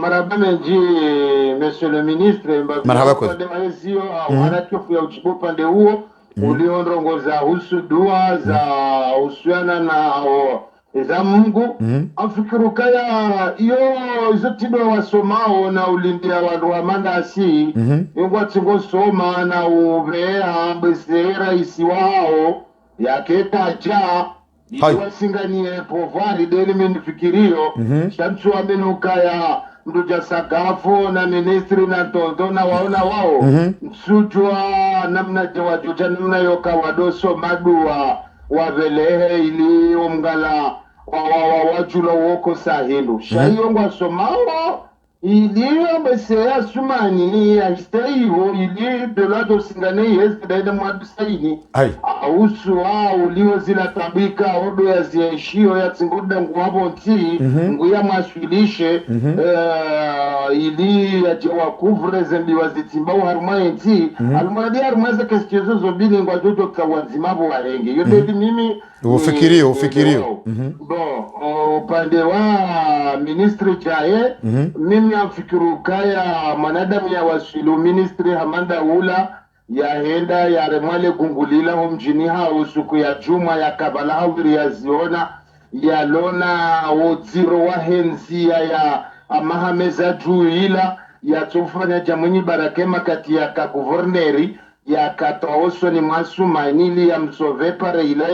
Marhaba menji monsieur le ministre marhaba kwa sio wanachofu ya uchipopande huo ulionrongoza husu dua za usiana na za Mungu afikiru kaya iyo izo tido wasomao na ulindia wadu wa mandasi yungwa tingo soma na uvea bezera isi wao ya keta ja iwasinganie povari deli menifikirio shamsu wa menuka ya mduja Sagafu na ministri na tondo na waona wao msujua namna jawajuja namna yoka wadoso madua wavelehe ili umgala wajula woko sahilu shayongwa somao ili besea sumani ya istaiho ili belado singane yesi daida mwadu saini ausu ulio zila tabika odo ya zieshio ya tsinguda nguwabo nti nguya maswilishe ili ya jewa kuvre zembi wazitimbawu harumaye nti alumadi harumaze kesikezo zobili ngwa jojo kawanzimabu warenge yote ili mimi ufikirio bon upande wa ministri jaye mimi afikiru kaya manadamu ya wasilu ministri Hamanda Ula ya henda ya remwale gungulila mjini usuku ya juma ya kabala hawiri ya ziona ya lona woziro wa henzi ya amahameza juila ya tufanya jamunyi barakema kati ya kakuverneri ya kataoso ni masu manili ya msove pare ila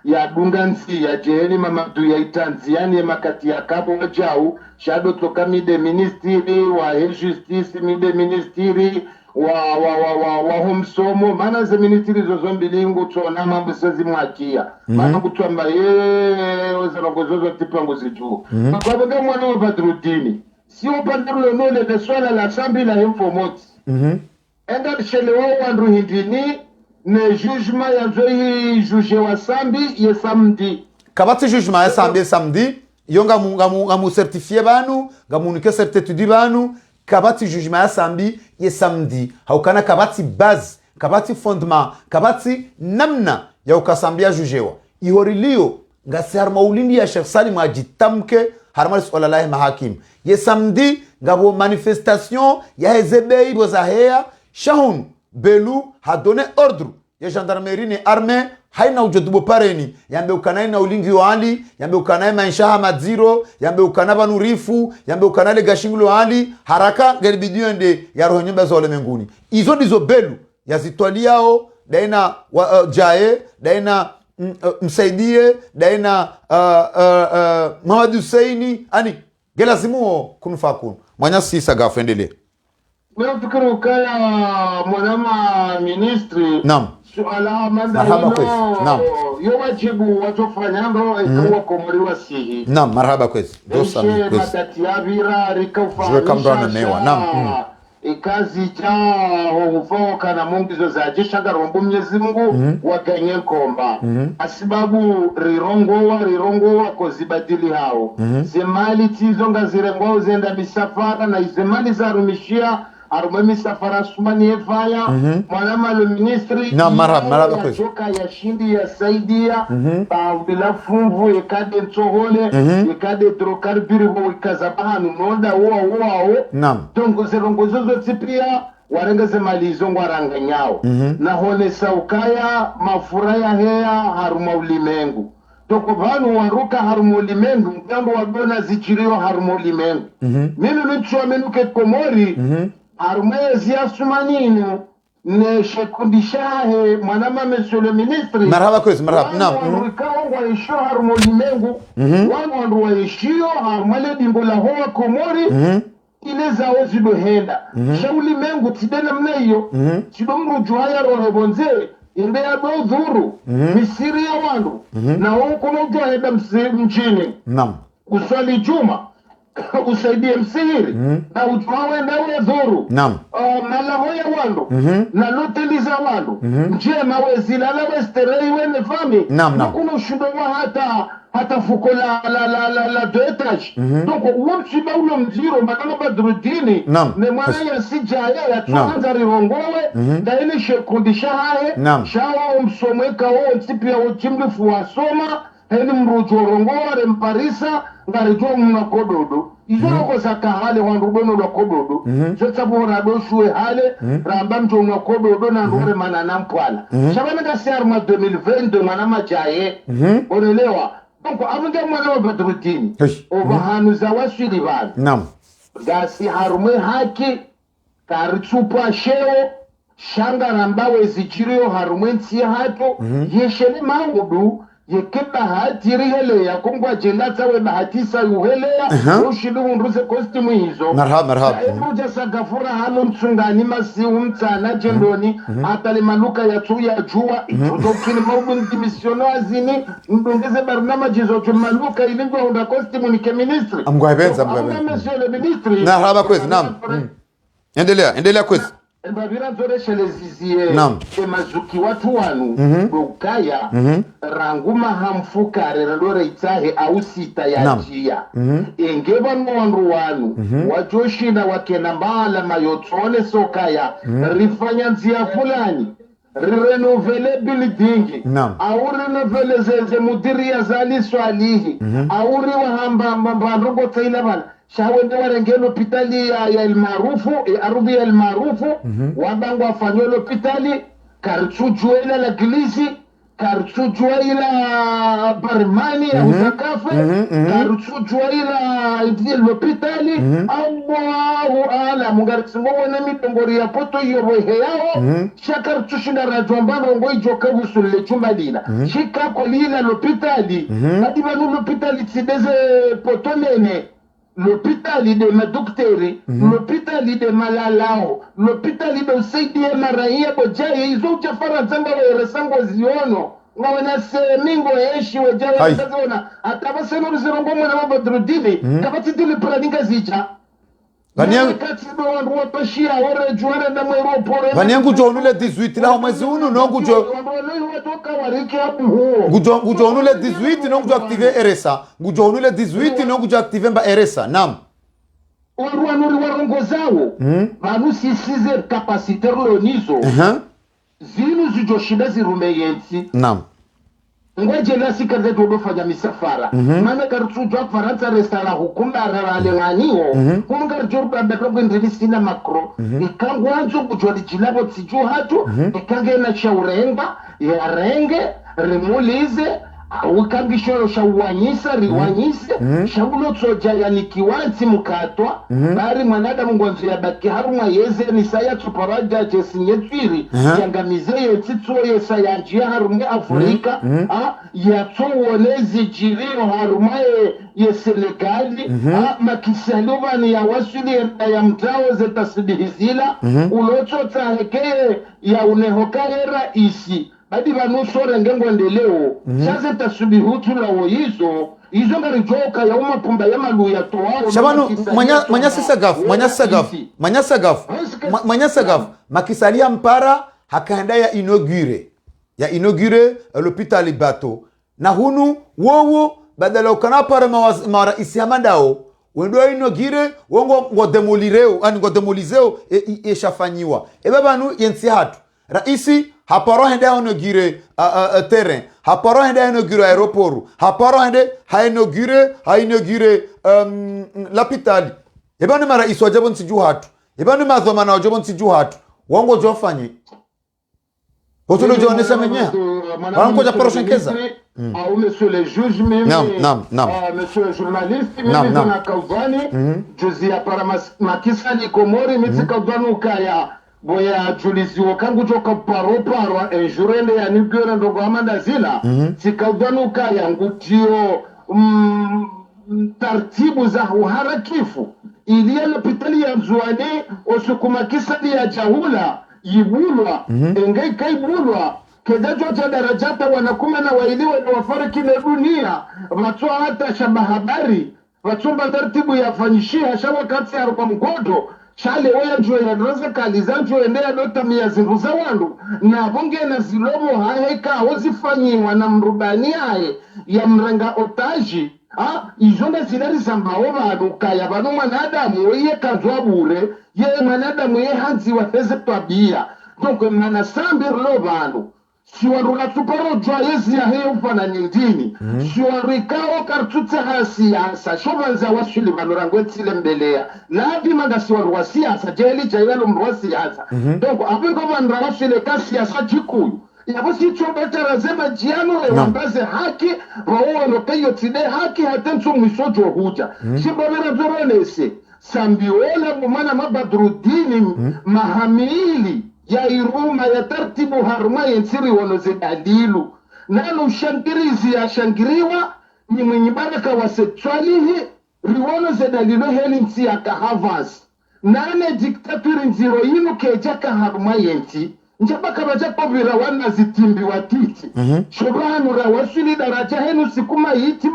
ya dunganzi ya jeheni mamadu ya itanziani ya makati ya kabo wajau shado toka mide ministiri wa justice mide ministiri wa homsomo mana ze ministiri zozo mbilingu tuona mambo sezi mwakia mana kutuamba wezanongozozo tipango zijuu kwa wenge mwana wa Badruddin si upandrulo nole de swala la sambi la infomoti enda shelewa wandu hindini ne jugement ya zoi juge wa sambi ye samedi kabati jugement ya sambi samedi yonga mu certifié banu ngamunike certitude banu kabati jugement ya sambi ye samedi haukana kabati base kabati fondement kabati namna ya ukasambia jugewa ihorilio ngasi harma ulindi ya Sheikh Salim ajitamke harma swala la mahakim ye samedi ngabo manifestation ya hezebei bozahea shahun belu ha donné ordre ya gendarmerie ni armée haina ujodubo pareni yambe ukanaye na ulingi wali yambe ukanaye maisha madziro yambe ukanaba nurifu yambe ukanale gashingulo wali haraka ngelibidio ende ya roho nyumba za ulimwenguni izo ndizo belu yazitwaliao daina jae daina msaidie daina Muhammad Husseini ani gelazimu kunfakun mwanya sisa gafendele nafikiri kaya mwanama ministri naam suala manda naam yo wajibu watofanyando ikawa komoriwa sihi naam marhaba kwezi dosa kwezi matati ya vira rikaufanyisha kambrana mewa naam ikazi cha hufoka na mungu zo zajisha garombo Mwenyezi Mungu waganye komba asibabu rirongowa kozibadili hao zemali tizo ngazirengwa zenda misafara na izemali zarumishia arumwe misafara sumani evaya mwanama lo ministri na marhaba kwezi choka ya shindi ya saidia bila funvu ekade ntohole ekade drokarbiri ho ikazabahanu nonda wao naam dongo zerongozozo tipia warengeze malizo ngwaranga nyao na hone saukaya mafura ya hea haruma ulimengu toko vanu waruka haruma ulimengu mgambo wabona zichirio haruma ulimengu mimi nichwa menuke komori harumezi ya sumaninu ne shekundishahe mwanama monsieur le ministre marhaba kwezi marhaba naam wangwa isho haruma ulimengu wangu wa ishio harumale dimbo la hoa komori ile zao zidohenda shauli mengu tidena mna hiyo chidomru juhaya roho bonze inde ya do dhuru misiri ya wandu na huko na juhaya mchini naam uswali juma usaidie msihiri na ujuhawe ndawe dhuru naam malaho ya wandu na loteli za wandu njema wezilala westerei wene fami kuna ushundo wa hata fuko la doetage donc wamshiba ulo mziro manama Badruddin ne mwana ya sijaya ya tuanza rirongowe da ile shekundisha hae shawa umsomeka o ntipia uchimlifu wasoma heni mrujorongowa remparisa ngarijua mna kododo izoko zakahale wandubono lo kododo zetabora doshwe hale ramba mjonga kododo na ndore mana nampwala shabana gasiar ma 2022 manama jaye onelewa donc amunga mwana wa Badruddin obahanu za waswili bana naam gasi harumwe haki karitsupa sheo shanga rambawe zichirio harumwe nsi hato yeshele mangudu yekeba hatiri hele ya kungwa jelata we bahatisa yuhelea ushidu unruze kostimu hizo marhaba ebuja sagafura hano mtsungani masi umtana jendoni atale maluka ya tuya jua itodokini maubundi misiono azini mbungeze barnama jizo maluka ilingwa unda kostimu ni keministri amgwabenza monsieur le ministre marhaba kwezi naam endelea kwezi Mbabira zore shelezizie mazuki watu wanu bukaya ranguma hamfuka rerandore itahe au sita ya jia engeba mwandu wanu wajoshina wakena mbala mayotone sokaya rifanya nzia fulani renovele building au renovele zeze mudiri ya zali swalihi au riwahamba mbandrogo taila bana shawende warengelo hospitali ya elmarufu arubi ya elmarufu wabangu wafanywe hospitali karchujuela la glisi karchujwa ila barmani ya utakafe karchujwa ila l'hôpitali Allahu ala mungartsingo wana mitongori ya poto yorohe yao shakarchushinda rajwambano ngo ijoka busulle chumalina shika kolina l'hôpitali madibanu l'hôpitali tsideze poto nene l'hôpital de madocteri l'hôpital de malalao l'hôpital de Saidi Maraia bojaye izo uchafara zanga wa resango ziono ngwana semingo yeshi wajaye zazona atabaseno ruzirongo mwana wa Badrudini kabati dile praninga zicha Vanyangu jonule 18 la mwezi unu no gujo onule 18 no gujo active RSA gujo onule 18 no gujo active mba RSA nam Waruanuri warongo zawo vanu sisize capacitaire lonizo zinu zijoshida zirumeyensi nam ngwaje nasi kaze tudofanya misafara mana karutujwa Faransa restala hukuma rarale nganiwo kunga jorba bekogo ndrisina makro ikangwanzo kujodi jilabo tiju hatu ikange na shaurenga ya renge remulize ukangishoro shawanyisa riwanyise shaulo tsoja yani kiwanzi mukatwa bari mwanadamu ngonzo ya baki haruma yeze ni saya tuparaja jesinyetwiri yangamize yetsitso yesa yanjia harume Afrika ya tsuwonezi jiriro haruma ye Senegali makisaluva ni ya wasuli ya mtao zetasibihizila ulotso taheke ya unehokahera isi badi vanusore ngengondeleo sasa tasubihutu lawo izo ngarijoka ya umapumba ya maluya toaro shabanu manya sagaf makisalia mpara hakaenda ya inaugure l'hôpital bato na hunu wowo badala ukana para mara isiamandao wendo inaugure wongo ngodemolizeo eshafanyiwa ebabanu yensi hatu raisi haparo hende inaugure terrain haparo hende inaugure aéroport haparo hende inaugure l'hôpital ebanu mara iso jabon siju hatu ebanu mazoma na jabon siju hatu wongo jofanye Otulo jonesha menye wanko ja paroshenkeza monsieur le juge même monsieur le journaliste même na kaudani juzi ya para makisali komori mitsi kaudani ukaya boya julisi wakangu joka paro enjurende ya nigera ndogo amanda zila sikaudani ukaya ngutio taratibu za uharakifu iliya l'hôpital ya Mzwani osukuma kisali ya jahula yibulwa engei kaibulwa kedajo cha darajata wanakume na wailiwe na wafariki na dunia watoa hata shabahabari watumba taratibu ya fanyishia shawa kati ya rupa mgodo shale oya njwe ya droza kaliza njwe endea dota miya zinguza wandu na bunge na zilomo haeka ozifanyiwa na mrubani hae ya mrenga otaji izonda zinari zambao vanu kaya vanu mwanadamu iye kazwa bure ye mwanadamu ye hanzi wafeze twabia donc manasambirlo vanu siwarula tuparo jwa yezi ya heo ufana nindini siwarikao kartute ha siyasa shobanza wasuli vanu rangwetile mbelea labi manga siwarua siyasa jeli jayalo mrua siyasa donc apengo vanra wasule ka siyasa jikuyu yabo si chobeta razema jiano wambaze haki roho no kayo tide haki hatenso misojo huja sibabera zoronese sambiola mumana mabadrudini mahamili ya iruma ya tartibu haruma yensiri wonoze dalilu nalo shankirizi ya shangiriwa ni mwenye baraka wa sexualihi riwono ze dalilu heli nsi ya kahavas nane diktaturi nziro inu kejaka haruma yensi njaba kabaja povira wana zitimbi watiti shobanu ra wasuli daraja henu sikuma hiti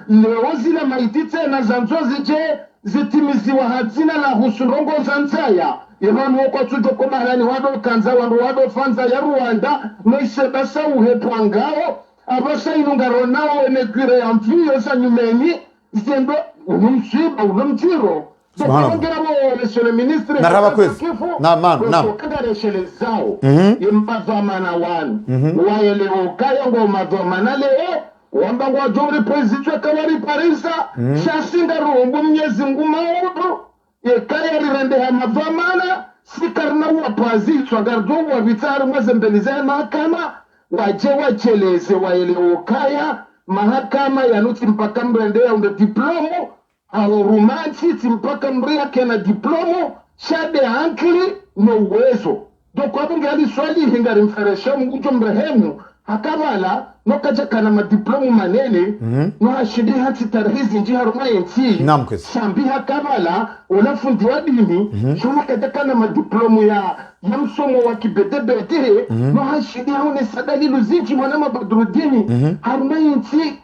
lewozile maitite na zanzozi je zitimiziwa hazina la husurongo zanzaya yemanu wako tujo kumarani wado kanza wado fanza ya Rwanda noisebasa uhepwa ngao abasa inungaro nao enekwire ya mfiyo sa nyumeni zendo unumsiba unumtiro monsieur le ministre naraba kwezi kagare shele zao yembazamana wanu waele okaya ngo mazamana le wamba ngo jori president kawari parisa shasinga rumbu mnyezi ngumaudu yekaya rirende ha mazamana sikarna wa pazitwa gardo wa vitari mwezembelize mahakama waje wacheleze waeleokaya mahakama yanuti mpaka mrendea unde diplomo au rumansi timpaka mria kena diplomo shade ankli no uwezo doko abunge ali swali hingari mferesha mgujo mrehemu hakabala no kaja kana madiplomo manene no hashidi hati tarahizi nji haruma yensi sambi hakabala unafundi wa dini shuna kaja kana madiplomo ya msomo wa kibedebede no hashidi haune sadalilu zinji mwanama badrudini haruma yensi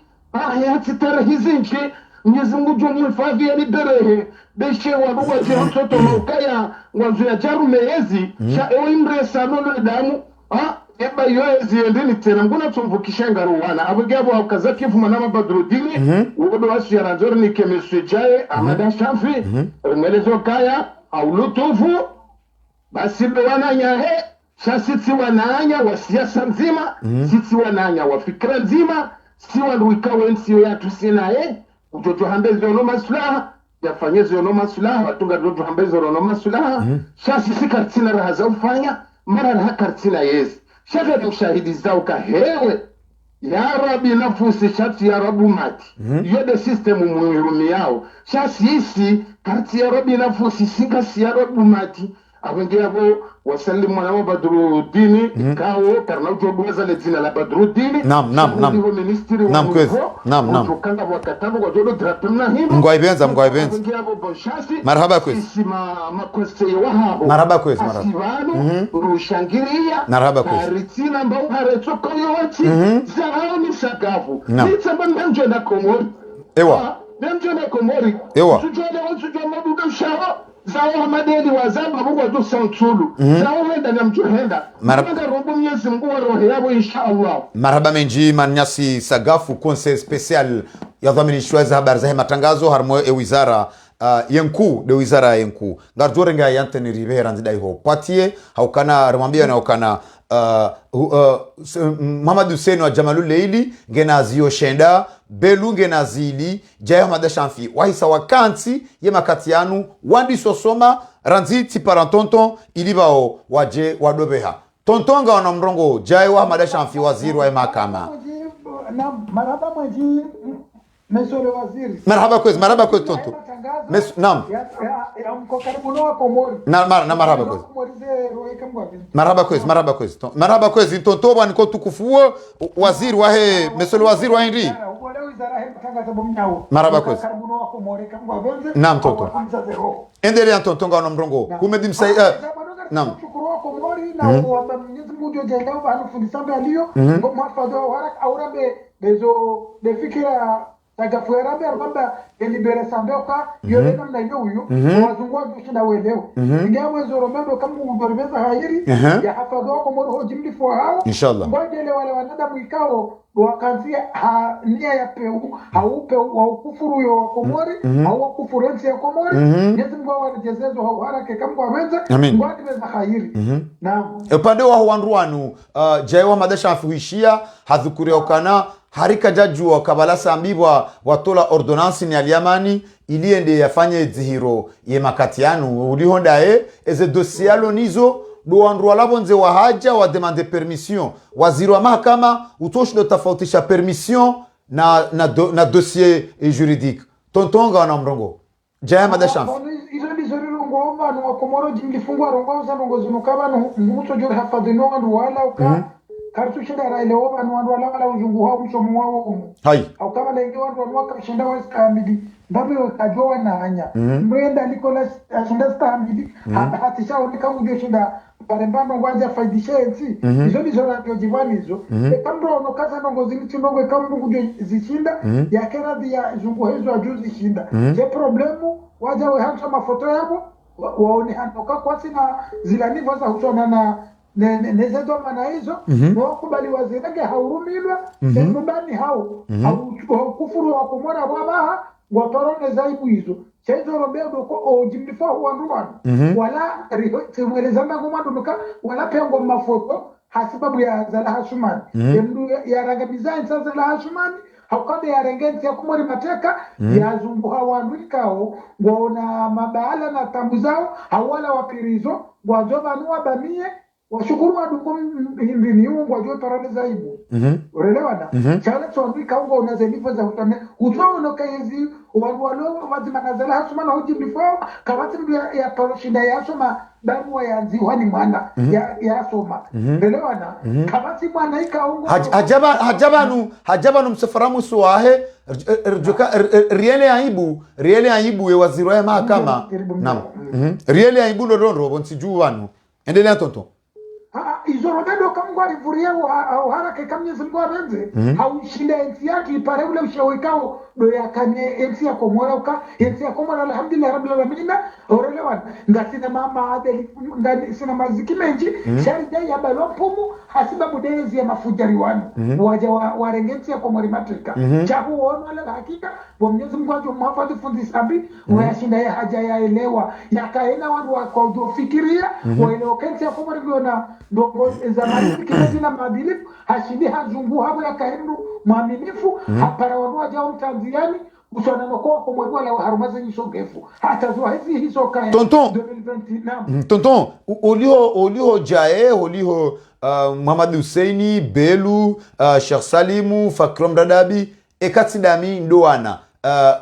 hati tarahizi nji Mwenyezi Mungu mhifadhi ya liberehe beshe waruwa jihansoto maukaya wanzu ya jaru meyezi sha ewe imre sanono damu eba yoezi endini tena nguna tumvukisha ngaruwana abugabo wakazaki fumanama badrudini ugodo wasu ya ranzori ni kemeswe jaye amada shafi rumelezo kaya aulutufu basi bewana nyahe sha siti wananya wa siasa nzima siti wananya wa fikra nzima si waluika wensiyo ya tusinae ujoto hambezi ono maslaha yafanyezi ono maslaha watunga doto hambezi ono maslaha shasi si kartina raha za ufanya mara raha kartina yezi shaka ni ushahidi zao kahewe ya rabi nafusi shati ya rabu mati yode sistemu muhirumi yao shasi isi karti ya rabi nafusi singa si ya rabu mati awengi hapo wasalimu mwanamo Badruddini kao karna ujobuweza lezina la Badruddini nam kwezi nam utokanga wakatabu kwa jodo dratumna himo mgwaibenza awengi hapo bonshasi marhaba kwezi isima makweste wahabo marhaba kwezi asivano rushangiria marhaba kwezi karitina mbao haretoko yochi zahao ni sagafu nitsamba mbenjo na komori ewa mbenjo na komori ewa sujole madudo shawa zawo madeli wazamba mungu watu sautsulu zawo wenda na mtuhenda maraba rombo Mwenyezi Mungu roho yabo inshallah marhaba menji manyasi sagafu conseil spécial ya dhamini shwaza habari za matangazo harmo wizara yenku de wizara yenku ngarjore nga yantene rivera ndai ho patie haukana remwambia na haukana Muhammad Hussein wa Jamalul Leili ngena zio shenda belu ngena zili jaya madashanfi wahisa wakanti ye makatianu wandi sosoma ranzi ti parantonton ilibao waje wadobeha tontonga wana mrongo jaya wa madashanfi waziri wa mahakama marhaba mwaji mesole waziri marhaba kwezi tonto nam ya mko karibu na Komori na marhaba kwezi tonto bani ko tukufuo waziri wa he mesole waziri wa Henry marhaba kwezi karibu na Komori kama venze nam tonto endelea tonto ngana mrongo kumedim sai nam chukuru Komori na wa Mwenyezi Mungu jenga bana fundisa mbaliyo ngoma fadho warak aurabe bezo befikira tagafuera bia kwamba elibere sambeoka yole namna hiyo huyu wazungwa kushinda weleo ingawa zoromendo kama udorbeza hairi ya hafadho kwa moro hojimli fo hao inshallah ngojele wale wanadamu ikao wakanzia nia ya peu haupe wa kufuru yo Komori au kufurensi ya Komori Mwenyezi Mungu awarejezezo hao haraka kama wawenza ngwadi beza hairi naam upande wa wanruanu jaiwa madasha afuishia hadhukuri okana harika jajua kabala sambibwa watola ordonansi ni aliyamani iliende yafanye dzihiro ye makatianu ulihondae eze dosialo nizo doandru alabonze wa haja wa demande permission waziri wa mahakama utoshido tofautisha permission na dossier juridique tontonga wana mrongo jaya madashamfi izo ndizoriro ngoma no Komoro jingifungwa rongo za rongo zunukaba no muto jore hafadhino wandu wala uka kartu shida raile oba no wandu wala ujungu hao msomo wao hai au kama lenge wandu wanwaka shinda wa stamidi ndabe kajwa na hanya mwenda Nicholas shinda stamidi hatisha ondika mujyo shinda parembano ngwaja faidisha ensi izo ndizo radio jivanizo kambro no kaza nongo zimiti nongo kambu kujyo zishinda ya kera dia zungu hezo ajuzi shinda je problemu waja we hansa mafoto yabo waone hanoka kwa sina zilani vaza hutona na nezedo mana hizo wakubali wazirege haurumilwa mbani hao kufuru wa Komora wabaha watorone zaibu hizo chaizo robedo ko jimdifa huwa nduwanu wala mwelezanga kumandunuka wala pengo mafoto hasibabu ya zala hasumani ya ragabizain sa zala hasumani haukande ya rengenzi ya Komori mateka ya zungu hawanuikao waona mabaala na tambu zao hawala wapirizo wazoba nuwa bamie washukuru waduko mbini Mungu ajue parane zaibu unaelewana chala tuandika ungo unazelifa za utane utono kaezi walo wazima nazala hasuma na hoji before kabati ya paroshinda ya soma damu ya nziwani mwana ya soma unaelewana kabati mwana ikaungo hajabanu msafaramu suahe riele aibu ya waziri wa mahakama naam riele aibu ndo bonsi wanu endelea tonto izorobedo kamgwa rivuria au haraka kamnyezi mgwa benze haushinde enzi yake ipare ule ushawikao do yakanye enzi ya komora uka enzi ya komora alhamdulillah rabbil alamin orelewan ngasina mama adeli ndani sina maziki menji shari dai ya balompumu hasiba mudezi ya mafujari wanu waja warengenzi ya komori matrika chahu ono ala hakika bomnyezi mgwa jo mafadhi fundi sabi wayashinda ya haja ya elewa yakaena wanu wakofikiria waelewa kenzi ya komori na ndo zamani kile maadili hashindi hazungu hapo ya kaendu mwaminifu hapara wanua jao mtanziani usona noko kwa mwezi wala harumaze nishogefu hata zua hizo kae tonton olio jae olio Muhammad Husseini Belu Sheikh Salimu Fakrom Dadabi ekatidami ndoana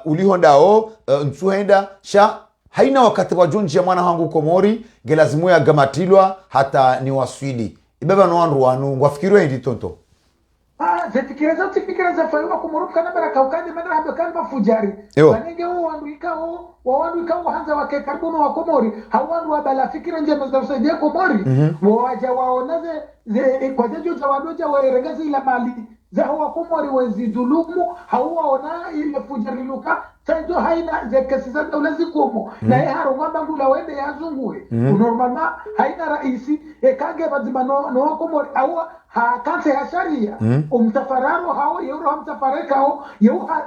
ulio ndao nsuhenda sha haina wakati wa jonji ya mwana wangu komori gelazimu ya gamatilwa hata ni waswidi ibeba no wanru wanu ngwafikirwe hindi tonto zetikireza tikireza faiwa kumuruka kana baraka ukanje mana hapo kana mafujari wanenge wao wandu ikao hanza wake karbono wa komori hawandu wabala fikira njema za usaidia komori waja waonaze kwa jejo za wadoja waeregazi ila mali za huwa komori wezidulumu hawaona ile fujari luka saido haina zekesi za daula zikomo na haro ngamba ngula wende yazungue normalma haina raisi ekage bazima no komori au ha kanse ya sharia umtafarano hao yoro hamtafarekao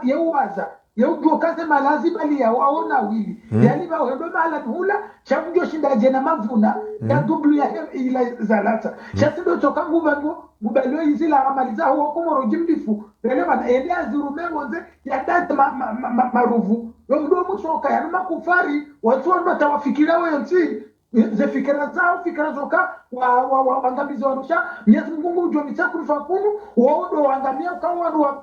yeuwaza yeudo kaze malazi bali ya waona wili yani ba wendo mala hula chamjo shinda jena mavuna ya dublu ya ila zalata chasido toka ngubalo izila amali za huwa komoro jimbifu bele bana ende azurume ngoze ya data maruvu ndo musoka ya makufari watu ndo tawafikira wenzi ze fikira zao fikira zoka wangambizi wanusha Mwenyezi Mungu ujua mitakufa kunu waodo wangamia kwa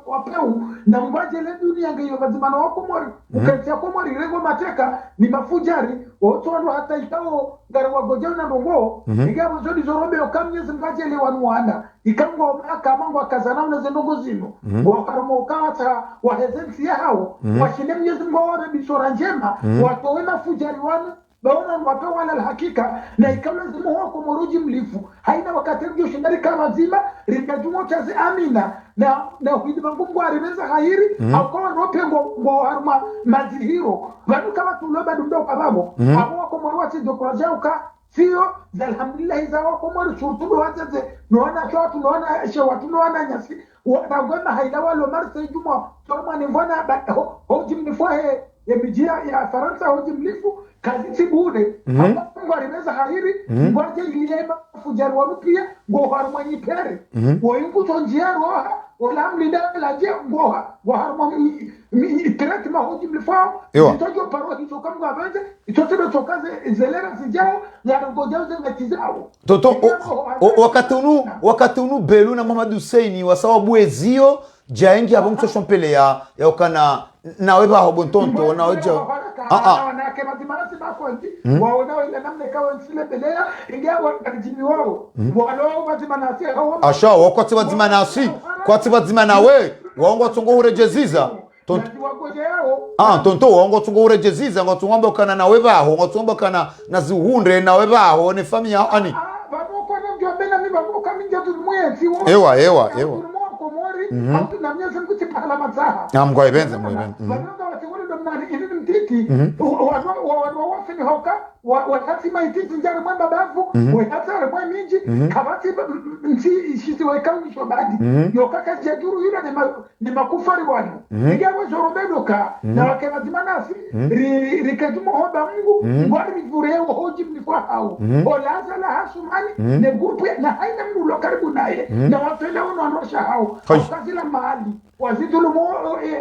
wapeu na mbaje le dunia ngeyo bazimana wako mori ukatia kwa mori rego mateka ni mafujari watu ndo hata ikao ngara wagoja na ndongo igabo zodi zorobe okamnyezi mbaje le wanuana ikango kama ngo akazana na zendongo zino wakaromo ukawata wahezensi yao washinde Mwenyezi Mungu wa bishora njema watu wema fujari wanu baona watu wala hakika na ikama zimu wako moruji mlifu haina wakati ndio shindari kama zima rikajumo chazi amina na huduma Mungu arimeza hairi au kwa rope ngo harma mazihiro wanu kama tuloba ndo kababo abo wako morwati ndo kwa jauka sio za alhamdulillah za wako mori surtudo wazaze noana kwa tunaona watu noana nyasi wanagoma haina walo marsa juma toma ni mbona hoji mnifoe yamijia ya Faransa hoji mlifu kazi tibude Mungu alimeza hairi ngoje ilema fujari wa pia ngo harma nyipere woyungu tonjia roha wala mlinda la je ngo harma mi trete ma hoji mlifu itojo paro hizo kama gabenze itoto tokaze zelera sijao ya ngoja zengatizao toto wakati unu Belu na Muhammad Husseini wasawabu ezio jaengi abonto chompele ya okana nawe ba hobontonto na oja na kema dimana siba kwenti waona ile namna kawa nsile belea ingia wakajini wao walo bazimana si hawa asha wakati bazimana si kwati bazimana we waongo tungo urejeziza tonto waongo tungo urejeziza ngo tungombe kana nawe baho ngo tungombe kana nazihunde nawe baho ne famia ani baboko na mjobena mi baboko minja tulmwenzi ewa au na mnyezi mkuti pala mazaha amgwa ibenze mwibenze wanaga wategole domnani ili mtiki wafini hoka wakati maititi njari mwemba bafu wakati mwe minji kabati nchi shisi wekaunishwa badi yokaka jajuru yura ni makufari wanu igawe zorobedoka na wakena zimanasi rikajumo hoba Mungu ngwari vivurewa hoji mnifua hao olaza la hasumani ne grupu na haina mnulo karibu naye na wafele uno anosha hao wakazila mahali wazidulumo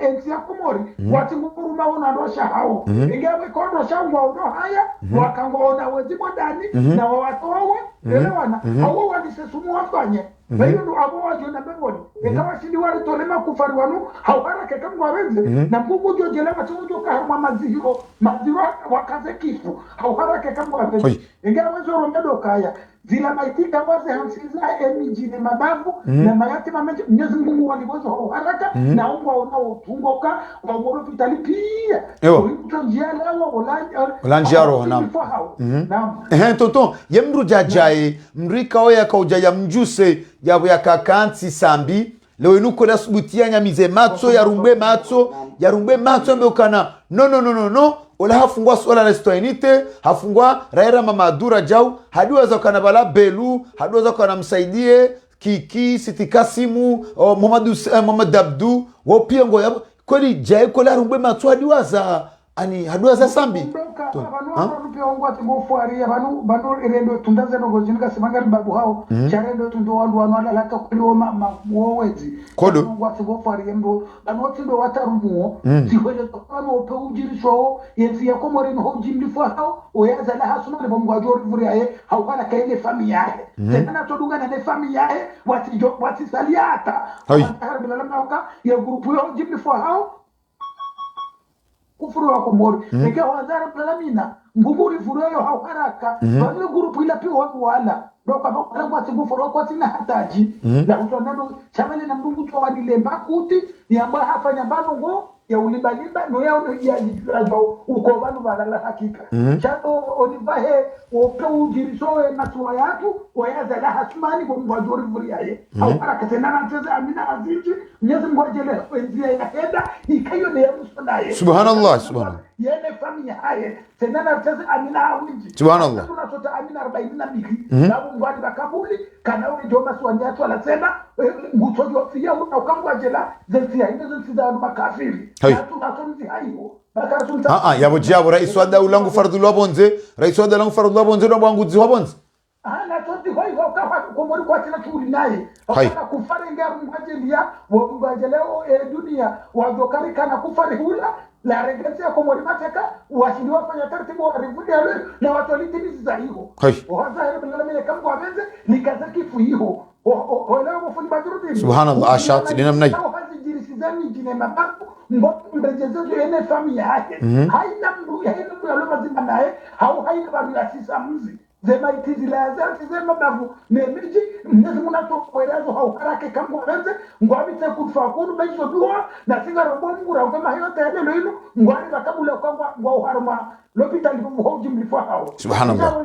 enzi ya kumori watinguruma uno anosha hao igawe kondo shangwa uno haya wakangoona wezi modani na watowe elewana hawo walisesumu wafanye bayo ndo abo wajona bengoni ekawa shindi wale tolema kufari wanu hawara keka mwawenze na mungu jojela machojo karma maziro wakaze kifu hawara keka mwawenze ingawa wezo rombedo kaya zila maitika waze hamsiza emijine mabavu na mayati mameje Mwenyezi Mungu waliwezo haraka na umbwa unaotungoka wa moro vitali pia uliputo njia lawa olanjia roho naam tonton yemru jajaye mrika oya kauja ya mjuse yabo ya kakanti sambi leo inuko la subutia nyamize matso yarumbe matso mbekana no ola hafungwa swala la stoinite hafungwa raira mamadura jau hadiwa za kana bala belu hadiwa za kana msaidie kiki sitikasimu Muhammad Abdu wopia yabo kweli jai kola rumbe matso hadiwa za ani hadiwa za sambi banu piongo atibofuaria banu irendo tundaze no gojinika simanga babu hao charendo tundo wandu wanala laka kuliwa mawezi kodo watibofuaria mbo banu tindo watarumuo tiwele tokano ope ujirisho yenzi yako moreno hojimlifu hao oyaza la hasuna le bomgo ajori vuriaye hawala kaile familia yake tena toduga na familia yake watisaliata harbi la mauka ya grupu yo jimlifu hao kufuru wako mori nika wazara plalamina ngumuri furoyo haukaraka bani grupu ila pia watu wala doka bokala kwa tibu furo kwa tina hataji la utonado chamele na mdungu to wadile makuti yamba hafanya banongo ya ulibalimba no ya jirajo uko banu balala hakika chato onivahe ope ujirisoe na tuwa yatu wayaza la hasmani kwa mwajori vuriaye haukaraka tena nateze amina azinji Mwenyezi Mungu ajele enzia ya heda ikayo ne ya musonaye subhanallah yene familia haye tena nateze amina awinji subhanallah tunasota amina 42 na ngwani bakabuli kana uri joma swani yatu ala tena ngutojo fia ukangwa jela zentia hizo zinza makafiri tunasomzi hayo yabo jabo rais wa daula langu fardhu lwabonze ndo bwangu zi wabonze na toti hoi kwa komori kwa tena tuli naye kufare ngaru mwajelia wabugajeleo dunia wadokari kana kufare hula la regresi ya komori mateka washindi wafanya taratibu wa rivudi ya leo na watoliti mizi za hiyo wahanza heri mnalamile kambu wabeze nikazaki fu hiyo walewa mufuni badurudini subhanallah ashati nina mnai wahanzi jirisizani jine mabaku mboku mrejezezo ene fami yake haina mbu ya loma zima nae haina baru ya sisa mzi zema itizi la yazati zema babu nemiji Mwenyezi Mungu atokuelezo haukarake kambu wabenze ngwabite kutfakuru baizo duwa na singa rombo Mungu raukama hiyo tayele hilo ngwani bakabule kwamba uharma lopita libu hoji mlifa hao subhanallah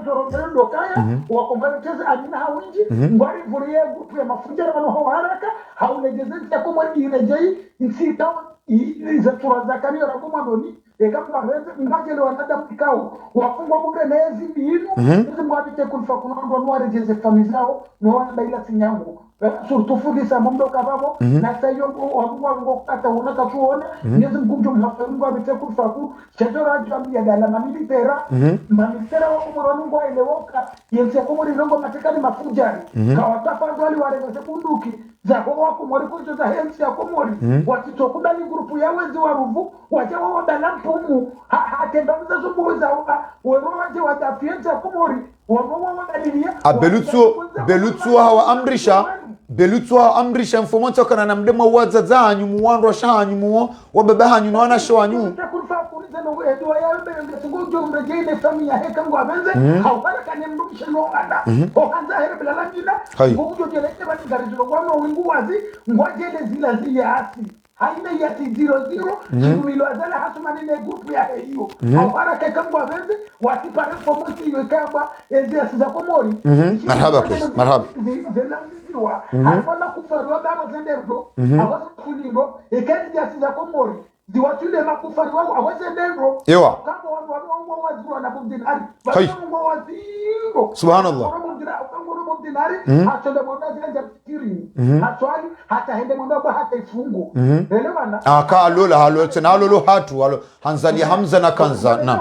ndo kaya wakonverteze adina hawinji ngwani vurie grupu ya mafunjara wano haraka haulejezezi ya kumwani irejei nsita izatura zakaniyo rakuma doni ekapu wabenze ngajele wanadamu kikao wafungwa mube nezi mbinu nizi mwabite kulfa kunandwa nuwarejeze famizao nuwana baila sinyangu surtufudisa mumdo kababo na sayo wabuwa kata unaka tuona nizi mkumjo mhafungu wabite kulfa ku chajora ajambia dala mamilitera wakumuronu wa elewoka yensi ya kumuri nongo matekani mafujari kawatafa wali warejeze bunduki zako wakumuri kujo za hensi ya kumuri watitokudani grupu ya wezi waruvu wajawa wadala mpumu hatendamiza zumbuza werowaje watafienza kumuri wabawa wadalilia belutsu hawa amrisha mfomonto kana na mdema waza za hanyumu wanro sha hanyumu wababa hanyumu wana sho hanyumu haina yati 00 kumilo azala hasumanine grupu ya hiyo awara kekambwa benze watipare pomosi yekamba enzia siza komori marhaba zenamziwa hapana kufarwa baba zendero awasa kulindo ekati ya siza komori diwatule makufari wao awazendero ewa kama wangu wazuru na bundinari wangu waziro subhanallah dinari hata mbona zile fikiri hatwali hata hende mbona hata ifungo elewana aka alola halo tena alo hatu alo hanzali hamza na kanza na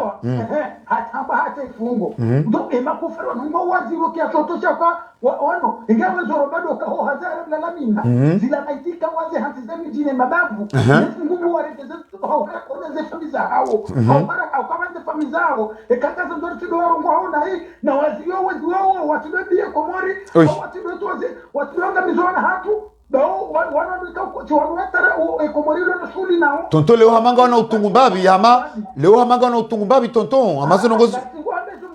hata hapa hata ifungo ndo emakufero ngo waziro kia toto chapa wano ingawa zoro bado kaho hazara la lamina zila maitika waze hatizemi jine mababu ngumu wareteze hao kona famiza hao hao para au kama famiza hao ekataza ndo tidoro ngo haona hii na wazio watibie komori watibie toze watibanga mizona hatu bao wanadika kuchwanatara komorilo na shuli nao tonto leo hamanga wana utungu mbabi hama leo hamanga wana utungu mbabi tonto amazo nongozi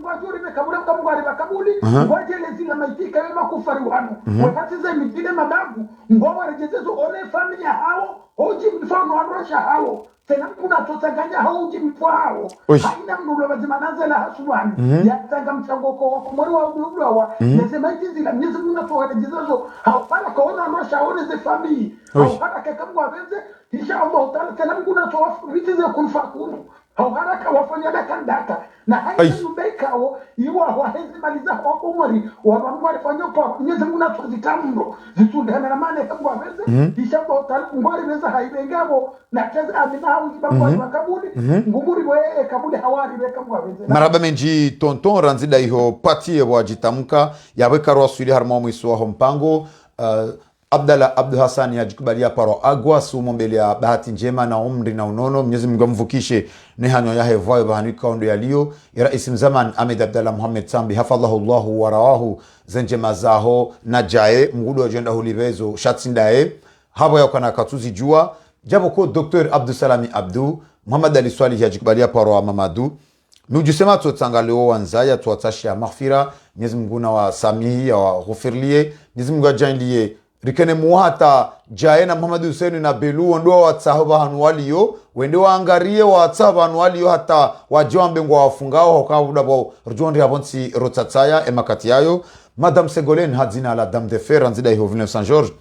ngwajuri bekabula kamugwari bakabuli ngwajele zina maitika yema kufari wano wafatize mitile mababu ngwawarejezezo one familia hao hoji mfano wanrosha hao tena kuna tosaganya hoji mfao haina mnulo bazimananze la hasuwani ya tanga mchangoko wa komori wa udubwa nasema hizi zila nyezi muna tuwarejezezo hao para kaona wanrosha one ze familia hao para kekamwa benze isha Allah taala tena kuna towafu vitize kunfakunu hao haraka wafanya daka na haina mbekao iwa wahezi maliza kwa umri wanamwa alifanya kwa nyezi muna tuzitamndo zitundana na mane kama weze ishamba utalifu ngwari weza haibengabo na kaza amina hauzi bakwa makabuli ngumuri we kabuli hawari we kama weze maraba menji tonton ranzida iho patie wajitamka yawe karwa swili harma mwiso wa mpango Abdallah Abdu Hassan yajikubalia paro agwa sumo mbele ya bahati njema na umri na unono Mwenyezi Mungu amvukishe nehanyo ya hevayo bahanika ondo yaliyo ya rais mzaman Ahmed Abdallah Muhammad Sambi hafadhahu Allahu wa rawahu zenje mazaho na jae mgudu wa jenda hulivezo shatsindae habo ya kana katuzi jua jabo ko Dr. Abdul Salami Abdu Muhammad Ali Swali yajikubalia paro wa Mamadu nujusema tutangaleo wanzaya tuatashia maghfira Mwenyezi Mungu na wa samihi ya wa ghufirlie Mwenyezi Mungu ajainlie rikene muhata jae na Muhammad Hussein na Belu ndo watsahaba hanwaliyo wende waangarie watsahaba hanwaliyo hata wajombe ngo wafungao hokabuda bo rjondi abonsi rotatsaya emakati yayo Madame Segolen hadzina la Dame de Fer ranzida iho Villeneuve Saint Georges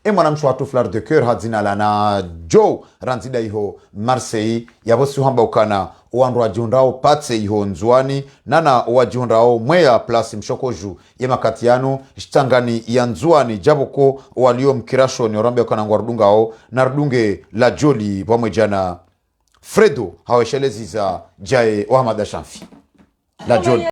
e mwanam chwatu Fleur de Coeur hadzina la na Joe ranzida iho Marseille yabosi hamba ukana wandu wajundao patse iho nzwani nana wajundao mwea plasi mshokoju yemakatiano shtangani ya nzwani jaboko walio mkirasho ni orambe wakana ngwarudungao na rudunge la joli wamwe jana Fredo haweshelezi za jae wa Hamada Shamfi la joli